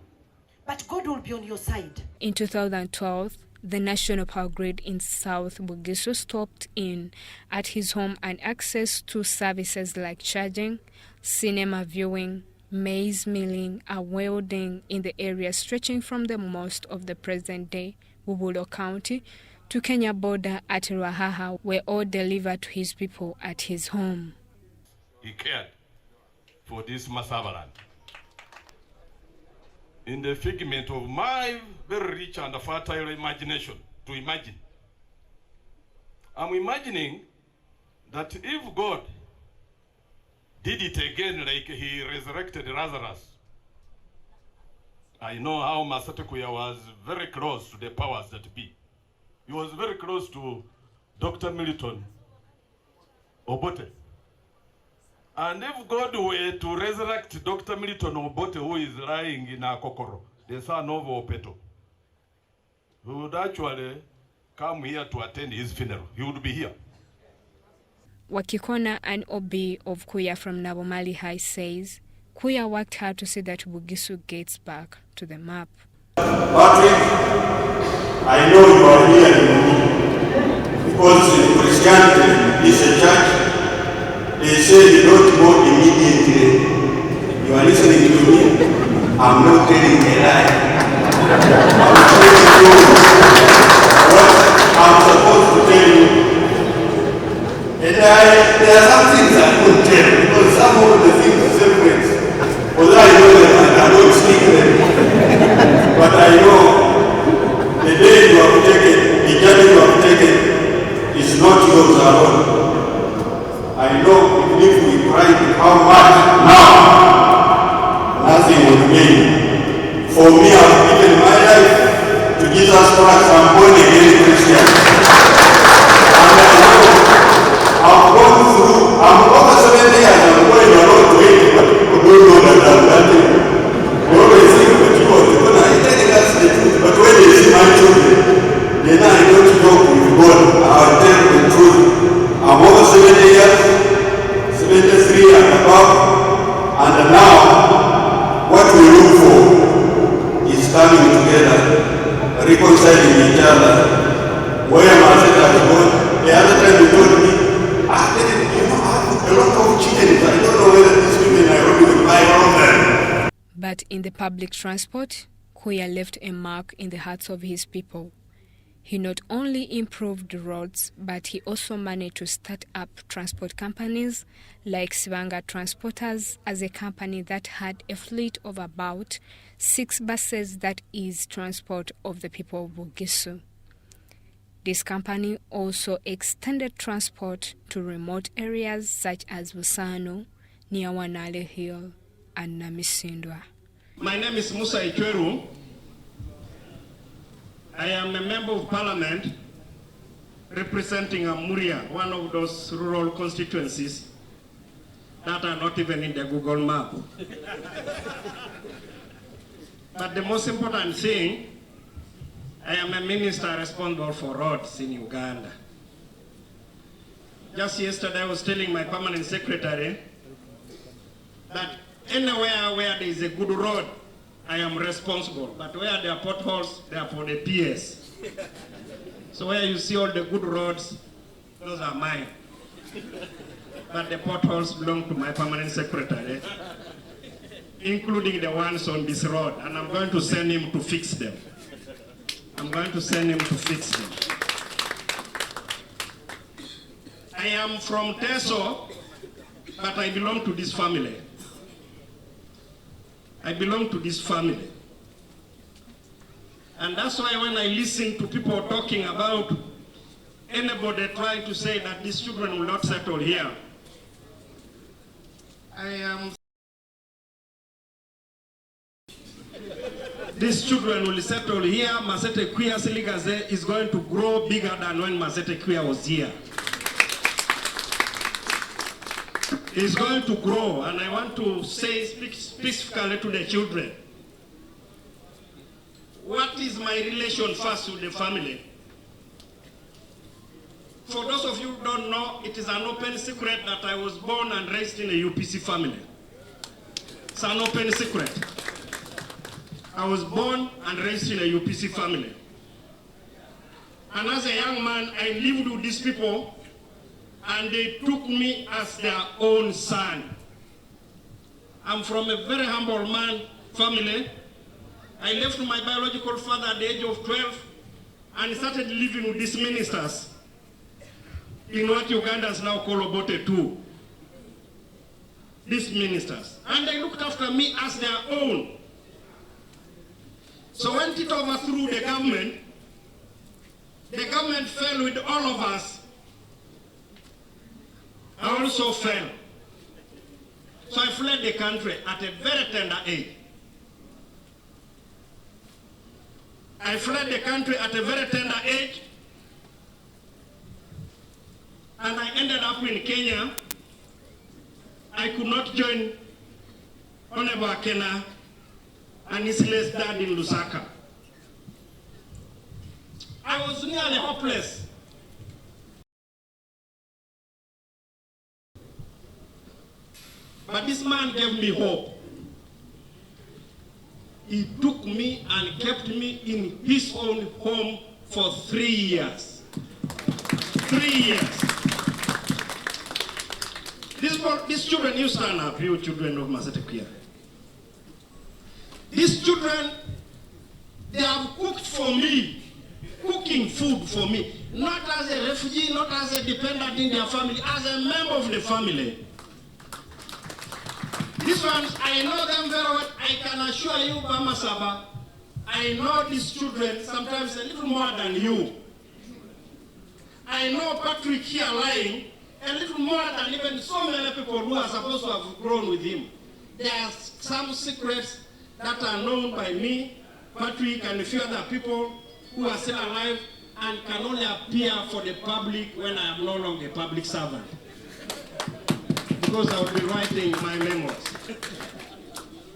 but God will be on your side. In 2012, the National Power Grid in South Bugisu stopped in at his home and access to services like charging, cinema viewing, maize milling, and welding in the area stretching from the most of the present-day Bubulo County to Kenya border at Rahaha were all delivered to his people at his home. He cared for this Masaba land. In the figment of my very rich and fertile imagination, to imagine. I'm imagining that if God did it again like He resurrected Lazarus, I know how Massette Kuuya was very close to the powers that be. He was very close to Dr. Milton Obote. And if God were to resurrect Dr. Milton Obote, who is lying in Akokoro, the son of Opeto, he would actually come here to attend his funeral. He would be here. Wakikona, an OB of Kuuya from Nabomali High, says Kuuya worked hard to see that Bugisu gets back to the map. Patrick, I know you are here in me because Christianity is a church. They say you don't go immediately. You are listening to me. I'm not telling a lie. I'm telling you what I'm supposed to tell you. And there are some things I couldn't tell because some of the things are separate. Although I know them, I don't speak them. But I know the day you have taken, the journey you have taken is not yours alone. I know even if we cried how much now, nothing will remain. For me, I've given my life to Jesus Christ. I'm born again Christian. And I know I've gone through, I'm over 7 years, I'm going around to 80, but people don't know that I'm that thing. They always think that you are telling us the truth, but when they see my children, then I don't joke with God, I'll tell the truth. I'm over 70 years, 73 and above, and now, what we look for is coming together, reconciling each other. Where Massette has gone, the other time you told me, I have a lot of chickens. I don't know whether these people in Nairobi will buy all of them. But in the public transport, Kuuya left a mark in the hearts of his people. He not only improved the roads, but he also managed to start up transport companies like Sibanga Transporters as a company that had a fleet of about 6 buses that is transport of the people of Bugisu. This company also extended transport to remote areas such as Busano, near Wanale Hill, and Namisindwa. My name is Massette Kuuya. I am a member of parliament representing Amuria, one of those rural constituencies that are not even in the Google map. But the most important thing, I am a minister responsible for roads in Uganda. Just yesterday I was telling my permanent secretary that anywhere where there is a good road, I am responsible. But where there are potholes, they are for the PS. So where you see all the good roads, those are mine. But the potholes belong to my permanent secretary, including the ones on this road. And I'm going to send him to fix them. I'm going to send him to fix them. I am from Teso, but I belong to this family. I belong to this family. And that's why when I listen to people talking about anybody trying to say that these children will not settle here, these children will settle here. Massette Kuuya's legacy is going to grow bigger than when Massette Kuuya was here. It's going to grow, and I want to say specifically to the children, what is my relation first with the family? For those of you who don't know, it is an open secret that I was born and raised in a UPC family. It's an open secret. I was born and raised in a UPC family. And as a young man, I lived with these people, and they took me as their own son. I'm from a very humble man family. I left my biological father at the age of 12 and started living with these ministers in what Ugandans now call Obote 2. These ministers. And they looked after me as their own. So when it overthrew the government fell with all of us. I also fell. So I fled the country at a very tender age. I fled the country at a very tender age, and I ended up in Kenya. I could not join Honorable Akena and his late dad in Lusaka. I was nearly hopeless. But this man gave me hope. He took me and kept me in his own home for 3 years. 3 years. These children, you stand up, you children of Massette Kuuya. These children, they have cooked for me, cooking food for me, not as a refugee, not as a dependent in their family, as a member of the family. These ones, I know them very well. I can assure you, Mama Saba, I know these children sometimes a little more than you. I know Patrick here lying a little more than even so many people who are supposed to have grown with him. There are some secrets that are known by me, Patrick, and a few other people who are still alive and can only appear for the public when I am no longer a public servant. Because I will be writing my memoirs.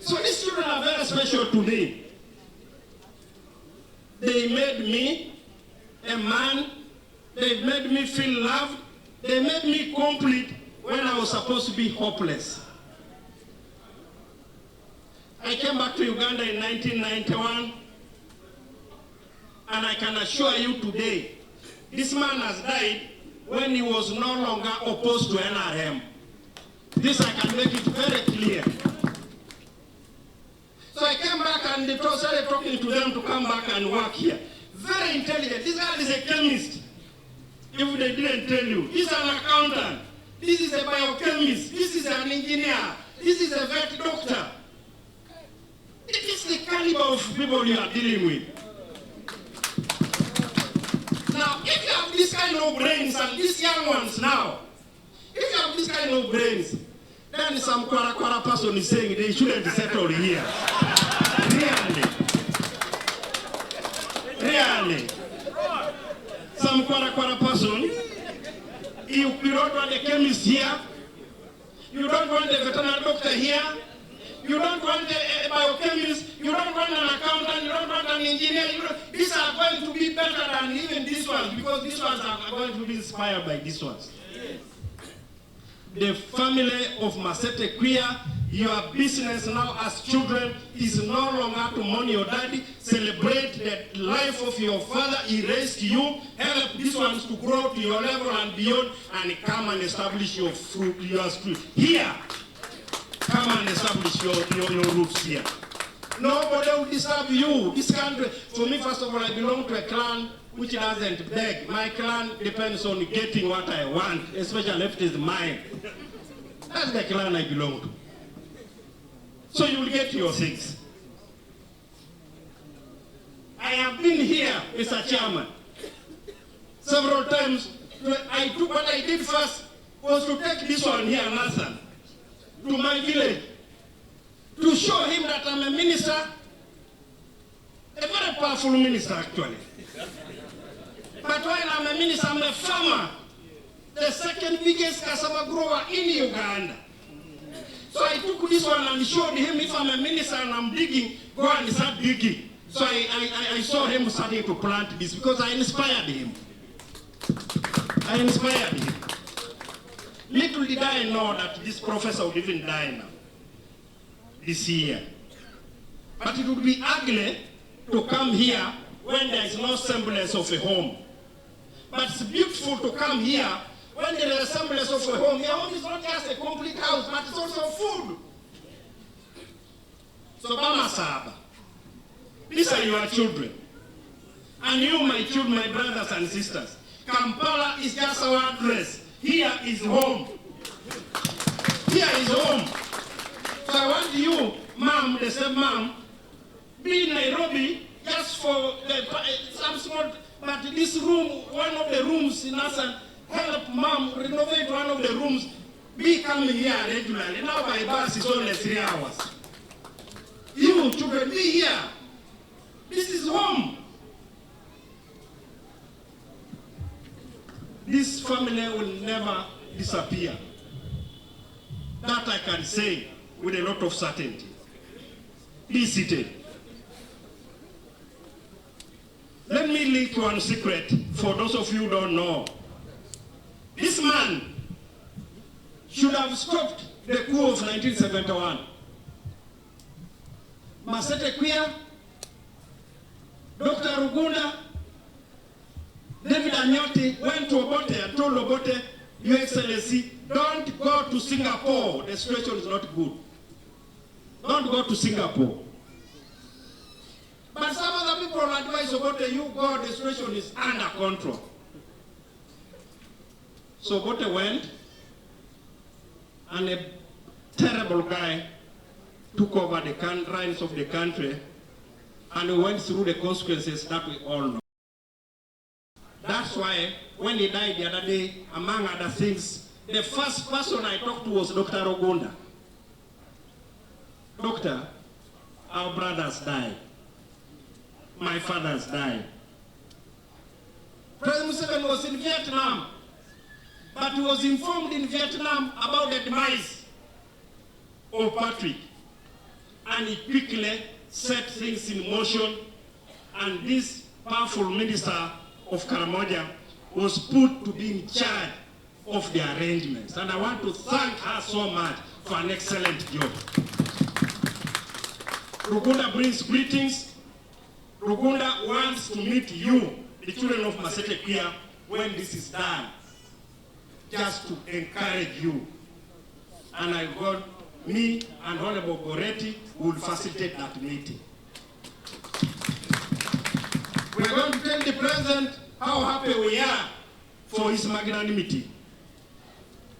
So these children are very special to me. They made me a man. They made me feel loved. They made me complete when I was supposed to be hopeless. I came back to Uganda in 1991, and I can assure you today, this man has died when he was no longer opposed to NRM. This I can make it very clear. So I came back and started talking to them to come back and work here. Very intelligent. This guy is a chemist. If they didn't tell you, he's an accountant. This is a biochemist. This is an engineer. This is a vet doctor. It is the caliber of people you are dealing with. Now, if you have this kind of brains, and these young ones now, if you have this kind of brains, then some Kwara person is saying they shouldn't settle here. Really. Really. Some Kwara person, you don't want a chemist here, you don't want a veterinary doctor here, you don't want a biochemist, you don't want an accountant, you don't want an engineer. These are going to be better than even these ones, because these ones are going to be inspired by these ones. The family of Massette Kuuya, your business now as children is no longer to mourn your daddy, celebrate the life of your father. He raised you, help these ones to grow to your level and beyond, and come and establish your fruit, your street here. Come and establish your roots here. Nobody will disturb you. This country, for me, first of all, I belong to a clan which doesn't beg. My clan depends on getting what I want, especially if it is mine. That's the clan I belong to. So you will get your things. I have been here, Mr. Chairman, several times. What I did first was to take this one here, Nathan, to my village, to show him that I'm a minister, a very powerful minister actually. But when I'm a minister, I'm a farmer, the second biggest cassava grower in Uganda. So I took this one and showed him, if I'm a minister and I'm digging, go and start digging. So I saw him starting to plant this because I inspired him. I inspired him. Little did I know that this professor would even die now, this year. But it would be ugly to come here when there is no semblance of a home. But it's beautiful to come here when there is a semblance of a home. Your home is not just a complete house, but it's also food. So Mama Saba, these are your children. And you, my children, my brothers and sisters, Kampala is just our address. Here is home. Here is home. So I want you, Mom, they said, Mom, be in Nairobi just for some small, but this room, one of the rooms in Asan, help Mom renovate one of the rooms. Be coming here regularly. Now my bus is only 3 hours. You children, be here. This is home. this family will never disappear. That I can say with a lot of certainty. Be seated. Let me leak one secret for those of you who don't know. This man should have stopped the coup of 1971. Massette Kuuya, Dr. Rugunda, David Anyoti went to Obote and told Obote, Your Excellency, don't go to Singapore. The situation is not good. Don't go to Singapore. But some other people advise Obote, you go, the situation is under control. So Obote went, and a terrible guy took over the reins of the country, and we went through the consequences that we all know. That's why when he died the other day, among other things, the first person I talked to was Dr. Rugunda. Doctor, our brothers died. My fathers died. President Museveni was in Vietnam, but he was informed in Vietnam about the demise of Patrick. And he quickly set things in motion, and this powerful minister of Karamoja was put to be in charge of the arrangements. And I want to thank her so much for an excellent job. Rugunda brings greetings. Rugunda wants to meet you, the children of Massette Kuuya, when this is done, just to encourage you. And I got me and Honorable Goretti will facilitate that meeting. We're going to tell the President how happy we are for his magnanimity.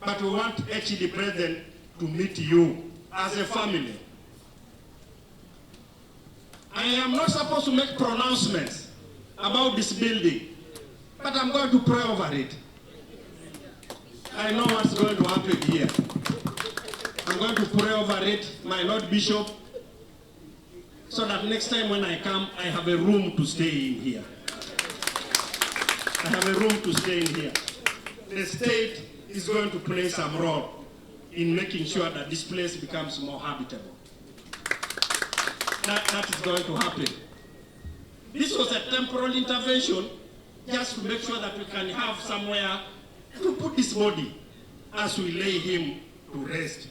But we want actually the President to meet you as a family. I am not supposed to make pronouncements about this building, but I'm going to pray over it. I know what's going to happen here. I'm going to pray over it, my Lord Bishop, so that next time when I come, I have a room to stay in here. I have a room to stay in here. The state is going to play some role in making sure that this place becomes more habitable. That is going to happen. This was a temporal intervention just to make sure that we can have somewhere to put this body as we lay him to rest.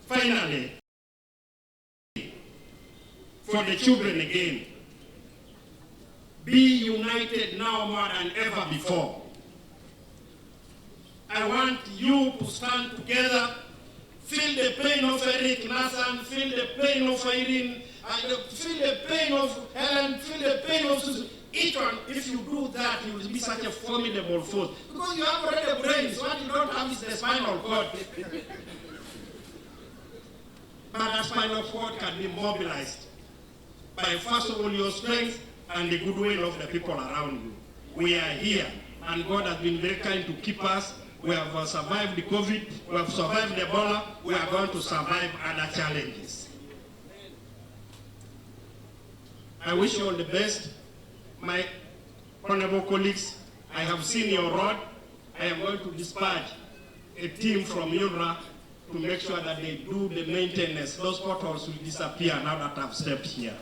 Finally, for the children again, be united now more than ever before. I want you to stand together, feel the pain of Eric Nathan, feel the pain of Irene, feel the pain of Helen, feel the pain of Susan. Each one, if you do that, you will be such a formidable force. Because you have already the brains, what you don't have is the spinal cord. But that spinal cord can be mobilized by first of all your strength and the goodwill of the people around you. We are here, and God has been very kind to keep us. We have survived the COVID, we have survived the Ebola, we are going to survive other challenges. I wish you all the best. My honorable colleagues, I have seen your road. I am going to dispatch a team from UNRWA to make sure that they do the maintenance. Those potholes will disappear now that I've stepped here.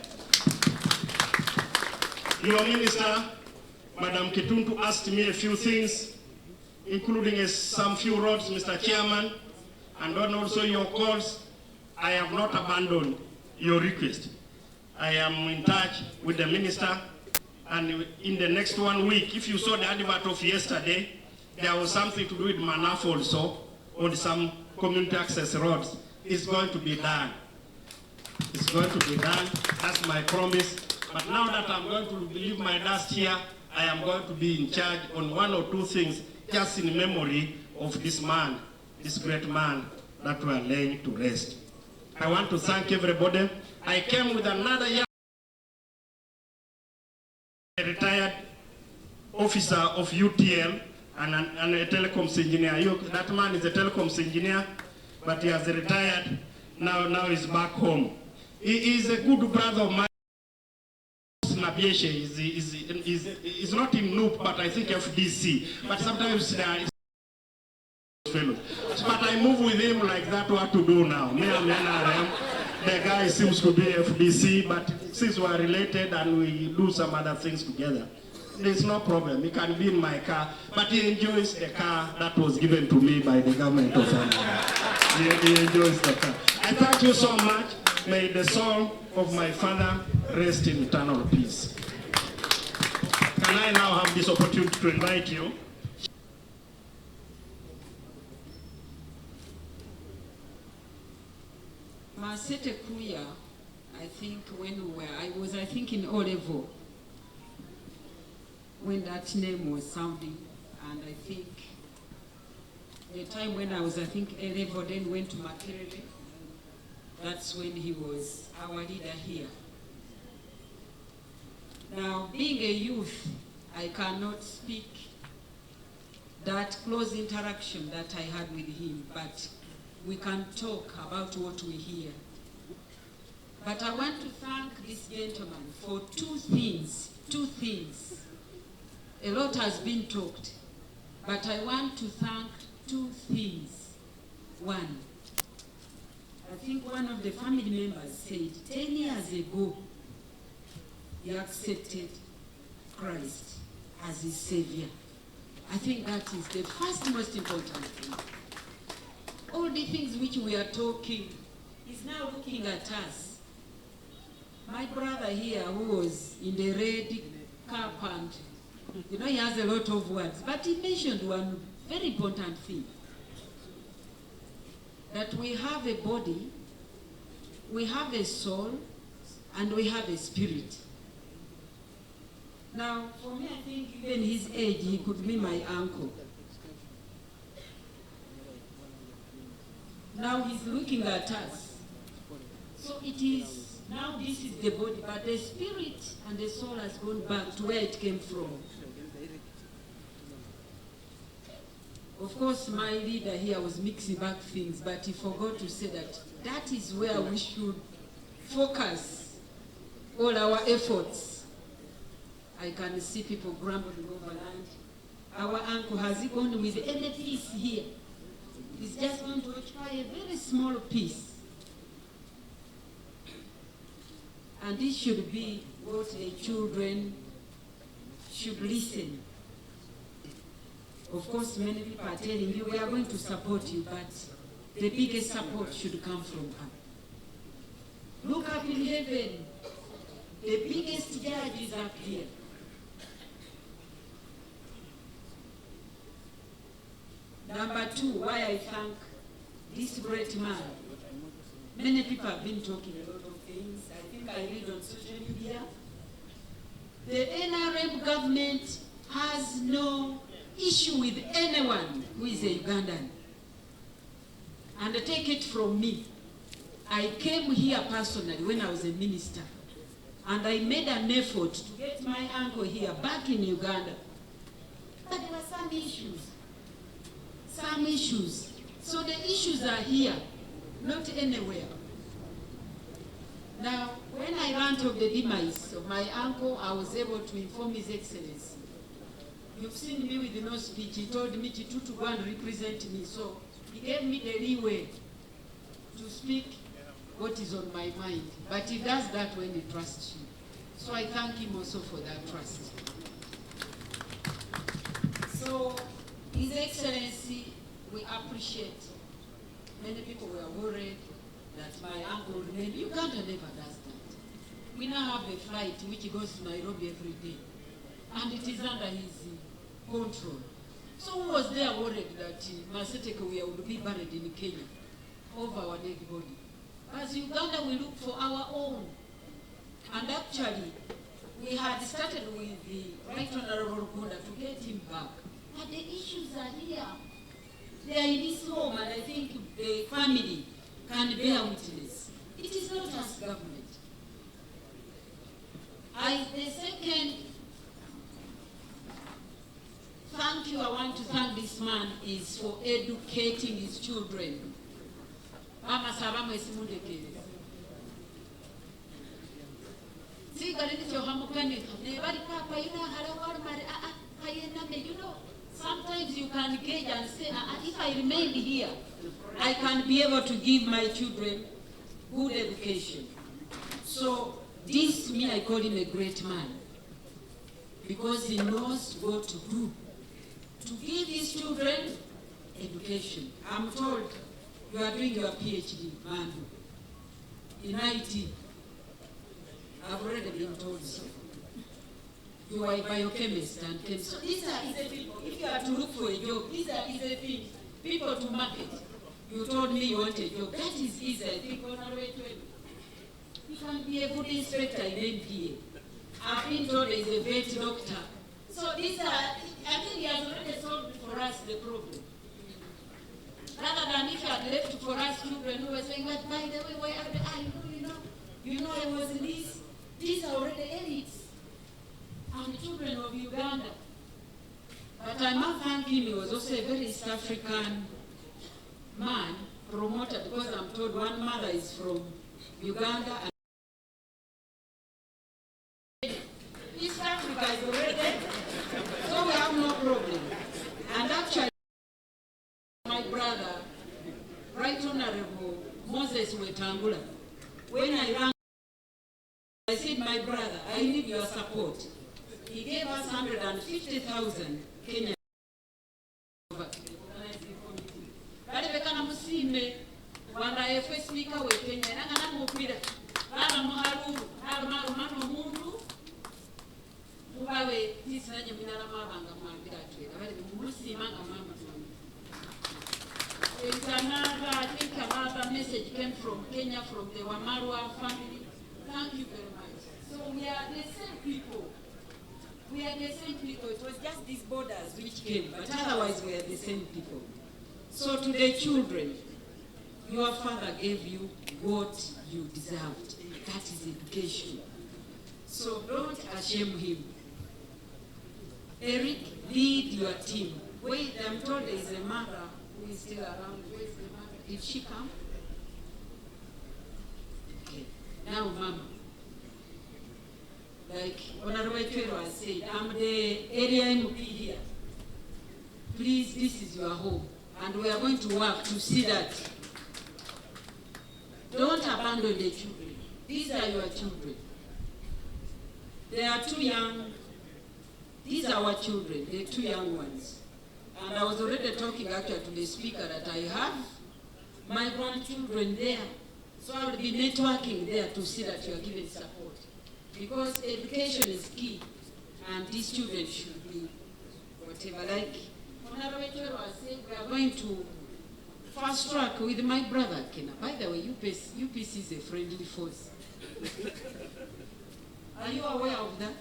Your minister, Madam Kituntu, asked me a few things, including some few roads, Mr. Chairman, and then also your calls. I have not abandoned your request. I am in touch with the minister, and in the next 1 week, if you saw the advert of yesterday, there was something to do with Manaf also, on some community access roads. It's going to be done. It's going to be done. That's my promise. But now that I'm going to leave my dust here, I am going to be in charge on 1 or 2 things, just in memory of this man, this great man that we are laying to rest. I want to thank everybody. I came with another young retired officer of UTL and a telecoms engineer. That man is a telecoms engineer, but he has retired. Now he's back home. He is a good brother of mine. Is not not in NUP, but I think FDC. But sometimes there are fellows. But I move with him like that, what to do now. Me and NRM, the guy seems to be FDC, but since we are related and we do some other things together, there's no problem. He can be in my car, but he enjoys the car that was given to me by the government of Ghana. He enjoys the car. I thank you so much. May the soul of my father rest in eternal peace. Can I now have this opportunity to invite you? Massette Kuuya, I think I was in O level when that name was sounding, and I think the time when I was A level, then went to Makerere. That's when he was our leader here. Now, being a youth, I cannot speak that close interaction that I had with him, but we can talk about what we hear. But I want to thank this gentleman for two things. A lot has been talked, but I want to thank two things. One, I think one of the family members said 10 years ago, he accepted Christ as his Savior. I think that is the first most important thing. All the things which we are talking, he's now looking at us. My brother here, who was in the red cap, and he has a lot of words, but he mentioned one very important thing. That we have a body, we have a soul, and we have a spirit. Now, for me, I think even his age, he could be my uncle. Now he's looking at us. So it is, now this is the body, but the spirit and the soul has gone back to where it came from. Of course, my leader here was mixing back things, but he forgot to say that that is where we should focus all our efforts. I can see people grumbling over land. Our uncle, has he gone with any piece here? He's just going to occupy a very small piece. And this should be what the children should listen. Of course, many people are telling you, we are going to support you, but the biggest support should come from up. Look up in heaven. The biggest judge is up here. Number two, why I thank this great man. Many people have been talking a lot of things. I think I read on social media. The NRM government has no issue with anyone who is a Ugandan. And take it from me. I came here personally when I was a minister. And I made an effort to get my uncle here back in Uganda. But there were some issues. So the issues are here, not anywhere. Now, when I learned of the demise of my uncle, I was able to inform His Excellency. You've seen me with no speech. He told me to go and represent me. So he gave me the leeway to speak what is on my mind. But he does that when he trusts you. So I thank him also for that trust. So, His Excellency, we appreciate. Many people were worried that my uncle remained. Uganda never does that. We now have a flight which goes to Nairobi every day. And it is under his control. So who was there worried that Massette Kuuya would be buried in Kenya over our dead body? As Uganda, we look for our own. And actually, we had started with the Right Honorable Kuuya to get him back. But the issues are here. They are in this home, and I think the family can bear witness. It is not us government. The second thank you I want to thank this man is for educating his children. sometimes you can gauge and say, if I remain here, I can be able to give my children good education. So this, me, I call him a great man, because he knows what to do to give his children education. I'm told you are doing your PhD, man, in IT. I've already been told so. You are a biochemist and chemist. So these are easy people. If you are to look for a job, these are easy things. People to market. You told me you want a job. That is easy. I think you can be a good inspector in NPA. I've been told there is a vet doctor. So these are, I think he has already solved for us the problem. Rather than if you had left for us children who were saying, but by the way, why are they, you know, it was this. These are already elites and children of Uganda. But I must thank him, he was also a very East African man, promoter, because I'm told one mother is from Uganda. And East Africa is already, so we have no problem. And actually, my brother, Right Honorable Moses Wetangula, when I rang, I said, my brother, I need your support. He gave us 150,000 Kenya. Balebekana musime wanda efe speaker we Kenya nangana mupira baba muharuru baba mano mundu ubawe tisanye minala mabanga mambira twera bali musima ngamama I think another message came from Kenya, from the Wamarwa family. Thank you very much. So we are the same people. We are the same people. It was just these borders which came, but otherwise we are the same people. So to the children, your father gave you what you deserved. That is education. So don't ashame him. Eric, lead your team. Wait, I'm told there is a mother who is still around. Where is the mother? Did she come? Okay. Now, Mama. Like Honorable Chero has said, I'm the area MP here. Please, this is your home. And we are going to work to see that. Don't abandon the children. These are your children. They are too young. These are our children, the two young ones. And I was already talking actually to the speaker that I have my grandchildren there. So I will be networking there to see that you are given support. Because education is key, and these children should be whatever. Like Honorable Chero was saying, we are going to fast track with my brother Kena. By the way, UPC is a friendly force. Are you aware of that?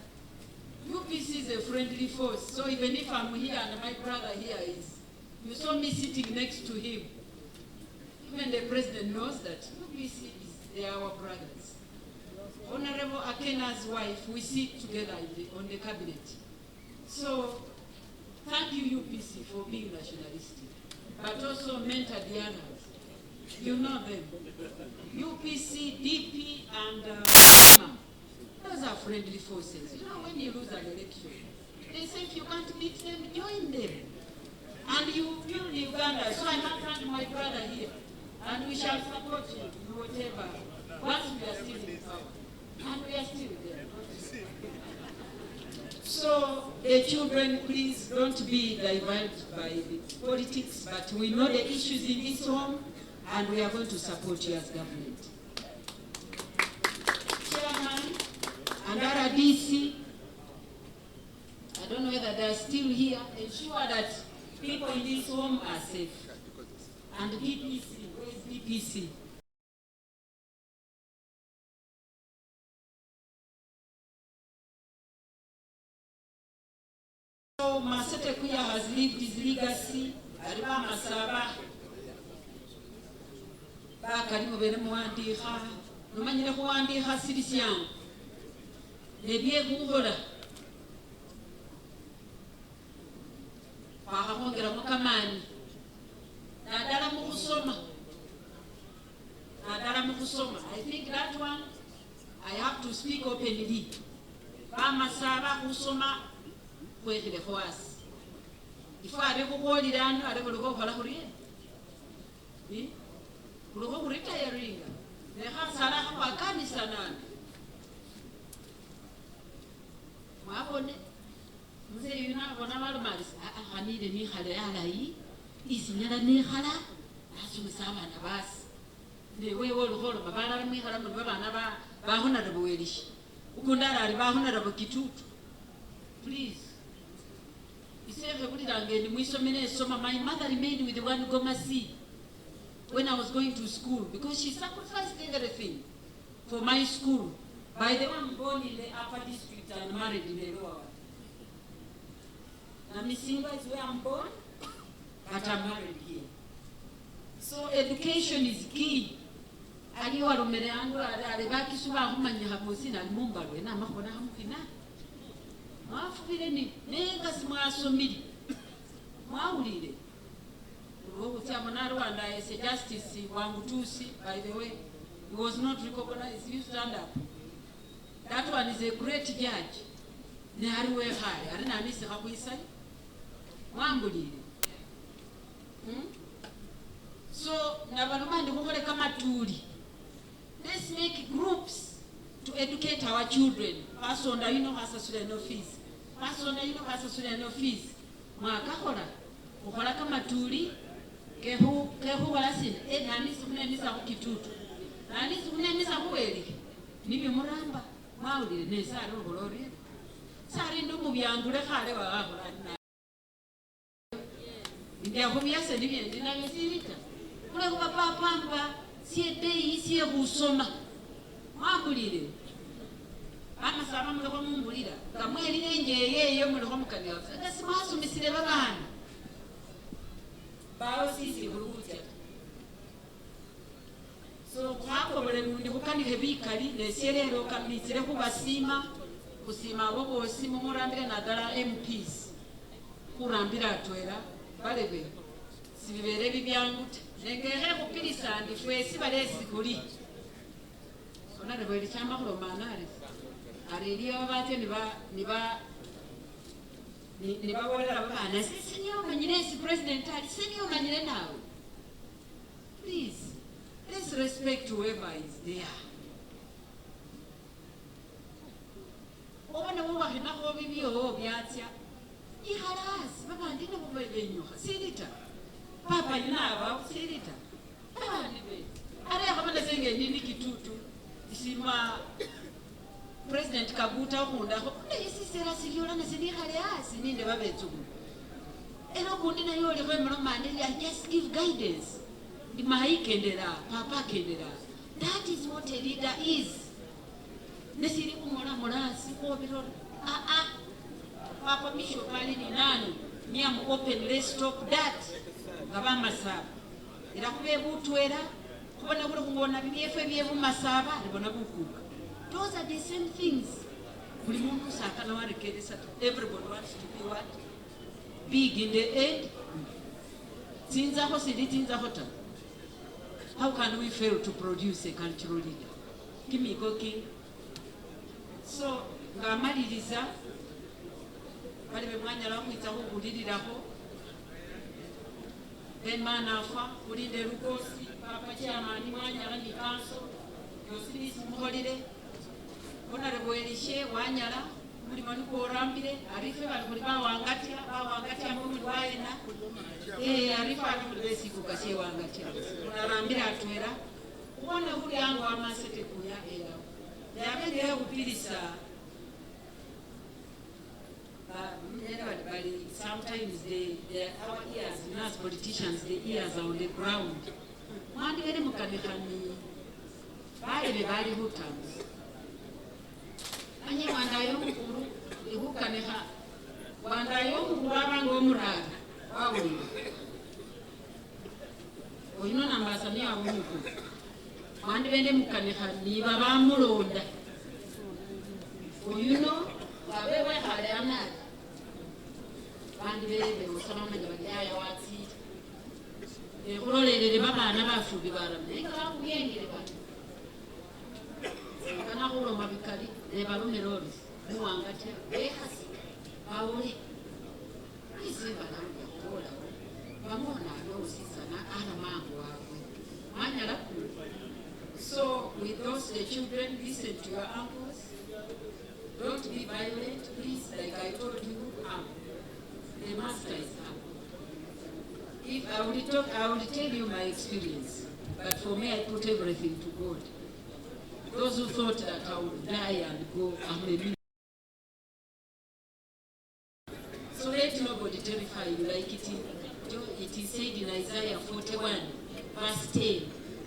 UPC is a friendly force. So even if I'm here and my brother here is, you saw me sitting next to him. Even the president knows that UPC they are our brothers. Honorable Akena's wife, we sit together on the cabinet. So, thank you UPC for being nationalistic, but also mentor the others. You know them. UPC, DP, and those are friendly forces. You know, when you lose an election, they say if you can't beat them, join them. And you build Uganda. So I must thank my brother here. And we shall support you in whatever, once we are still in power. And we are still there. So the children, please don't be diverted by the politics, but we know the issues in this home, and we are going to support you as government. Chairman and RDC, I don't know whether they are still here, ensure that people in this home are safe. And BPC, where is BPC? So Massette Kuuya has lived his legacy. Aliba masaba. Bakalimu bene muwandiika. Numanyire kuwandiika sirisiyangu. Nebye kukola. Kwakakongera mukamani. Nadala mu kusoma. I think that one I have to speak openly. Bamasaba kusoma kwekile for us. If I ever hold it down, I ever go for a hurry. Kuliko retiring. Neha sala kwa kanisa nani. Mwabone. Mzee yuna bona malumaris. Hamide ni khale ala yi. Isinyala ni khala. Asumsaba na basi. Ne wewe olukolo babana ni khala mu babana ba hona da bwelishi. Ukundara ali ba hona da bokitutu. Please. Iseve kulirangeni mwisomene soma. My mother remained with the one Gomasi when I was going to school because she sacrificed everything for my school. By the way, I'm born in the upper district and married in the lower one. Namisinga is where I'm born, but I'm married here. So education is key. Aliwa romere angu alibaki suba humanya haposi na mumba wena makona hamkina. Mwafubire ni nega simwasomiri. Mwawulire. Rwanda as a justice Wangutusi, by the way, he was not recognized. You stand up. That one is a great judge. Nehariwe high. I didn't miss how we say. Wambuli. So, Navalumandi Hokore Kamaturi. Let's make groups to educate our children. Person that you know has a student of fees. Person that you know has a student of fees. Mwakakora. Hokora Kamaturi. Kehu walasin nani sukunemisa kukitutu nani sukunemisa kuweli nibi muramba mauli ne saro bolori sari ndo mubyangule khale wa na ndia kubyase nibi ndina yesirita kule kuba papa siete isi busoma mambulire ama saba muloko mumbulira kamweli enjeye yo muloko mukaniwa kasi masumisire babana bao sisi burukutia. So kwako bole ndi kukanire bikali ne serero kamitsire kubasima kusima bobo simu murambira nadala MPs kurambira atwera balebe sibibere bibyangute nengehe kupirisa ndi fwesi balesi kuli sona de bwe chama kulomanare areliyo bate ni babolera babana senyo manyire si president ali senyo manyire nawe. Please, let's respect whoever is there. Obana wa hina ho bibyo byatya ihalas babandi no bobenyo sirita papa inaba sirita abandi be are akabana senge nini kitutu isima President Kaguta hunda ho isi sera siliola na sini khale asi ninde babetsuku eno kundi na yole kwe mlo mandeli I just give guidance di maikendera papa kendera. That is what a leader is. Nesiri kumona molasi ko biro papa misho pali ni nani ni am open, let's stop that ngabama saba ira kube butwera kubona kule kungona bibyefe byevu masaba libona bukuka. Those are the same things. Everybody wants to be what? Big in the end. How can we fail to produce a cultural leader? Give me cooking. So, Gamalisa, then Manafa, put in the Rukosi, Papa Chairman, Manya, Council, Yosisi holiday. Honorable Elishe Wanyala, Mulimani Korambire, Arifa Muliba Wangatia Muwaina, Arifa Mulesiku Kasi Wangatia, Rambira Twera, one of the young Massette Kuuya. They are there with Pilisa. But sometimes our ears, as politicians, the ears are on the ground. One day, Mukanekani, very good times. Anye wandayo mkuru ihukaneha wandayo mkuru abango muraga wawuli oyino nambasania wumuku wandi bende mukaneha niba bamulonda oyino wabewe hale amnari wandi bebe usama manya badaya wati kulolelele babana bafubi baramne nga bakuyengele bana kana Paulo Mabikali, Evalume Roris, Nuangatia, Ehas, Pauli. I say, Mamona knows it's an Aramangua. So, with those, the children, listen to your uncles. Don't be violent, please. Like I told you, the master is up. If I would talk, I would tell you my experience. But for me, I put everything to God. Those who thought that I would die and go, so let nobody terrify you like it is said in Isaiah 41, verse 10.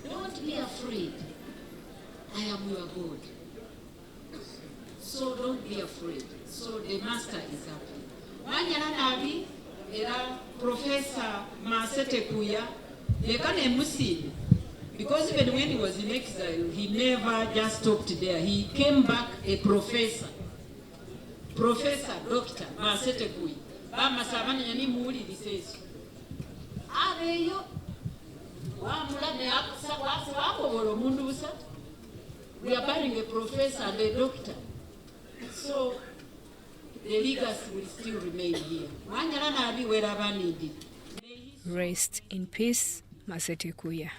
Don't be afraid. I am your God. So don't be afraid. So the master is happy. Manyana nabi era Professor Massette Kuuya lekane musini. Because even when he was in exile, he never just stopped there. He came back a professor. Professor, Dr. Massette Kuuya. Bama sabani yani muuli lisesu. Abeyo. Wamulane akasa wase wakobolo mundu usat. We are burying a professor and a doctor. So the legacy will still remain here. Rest in peace, Massette Kuuya.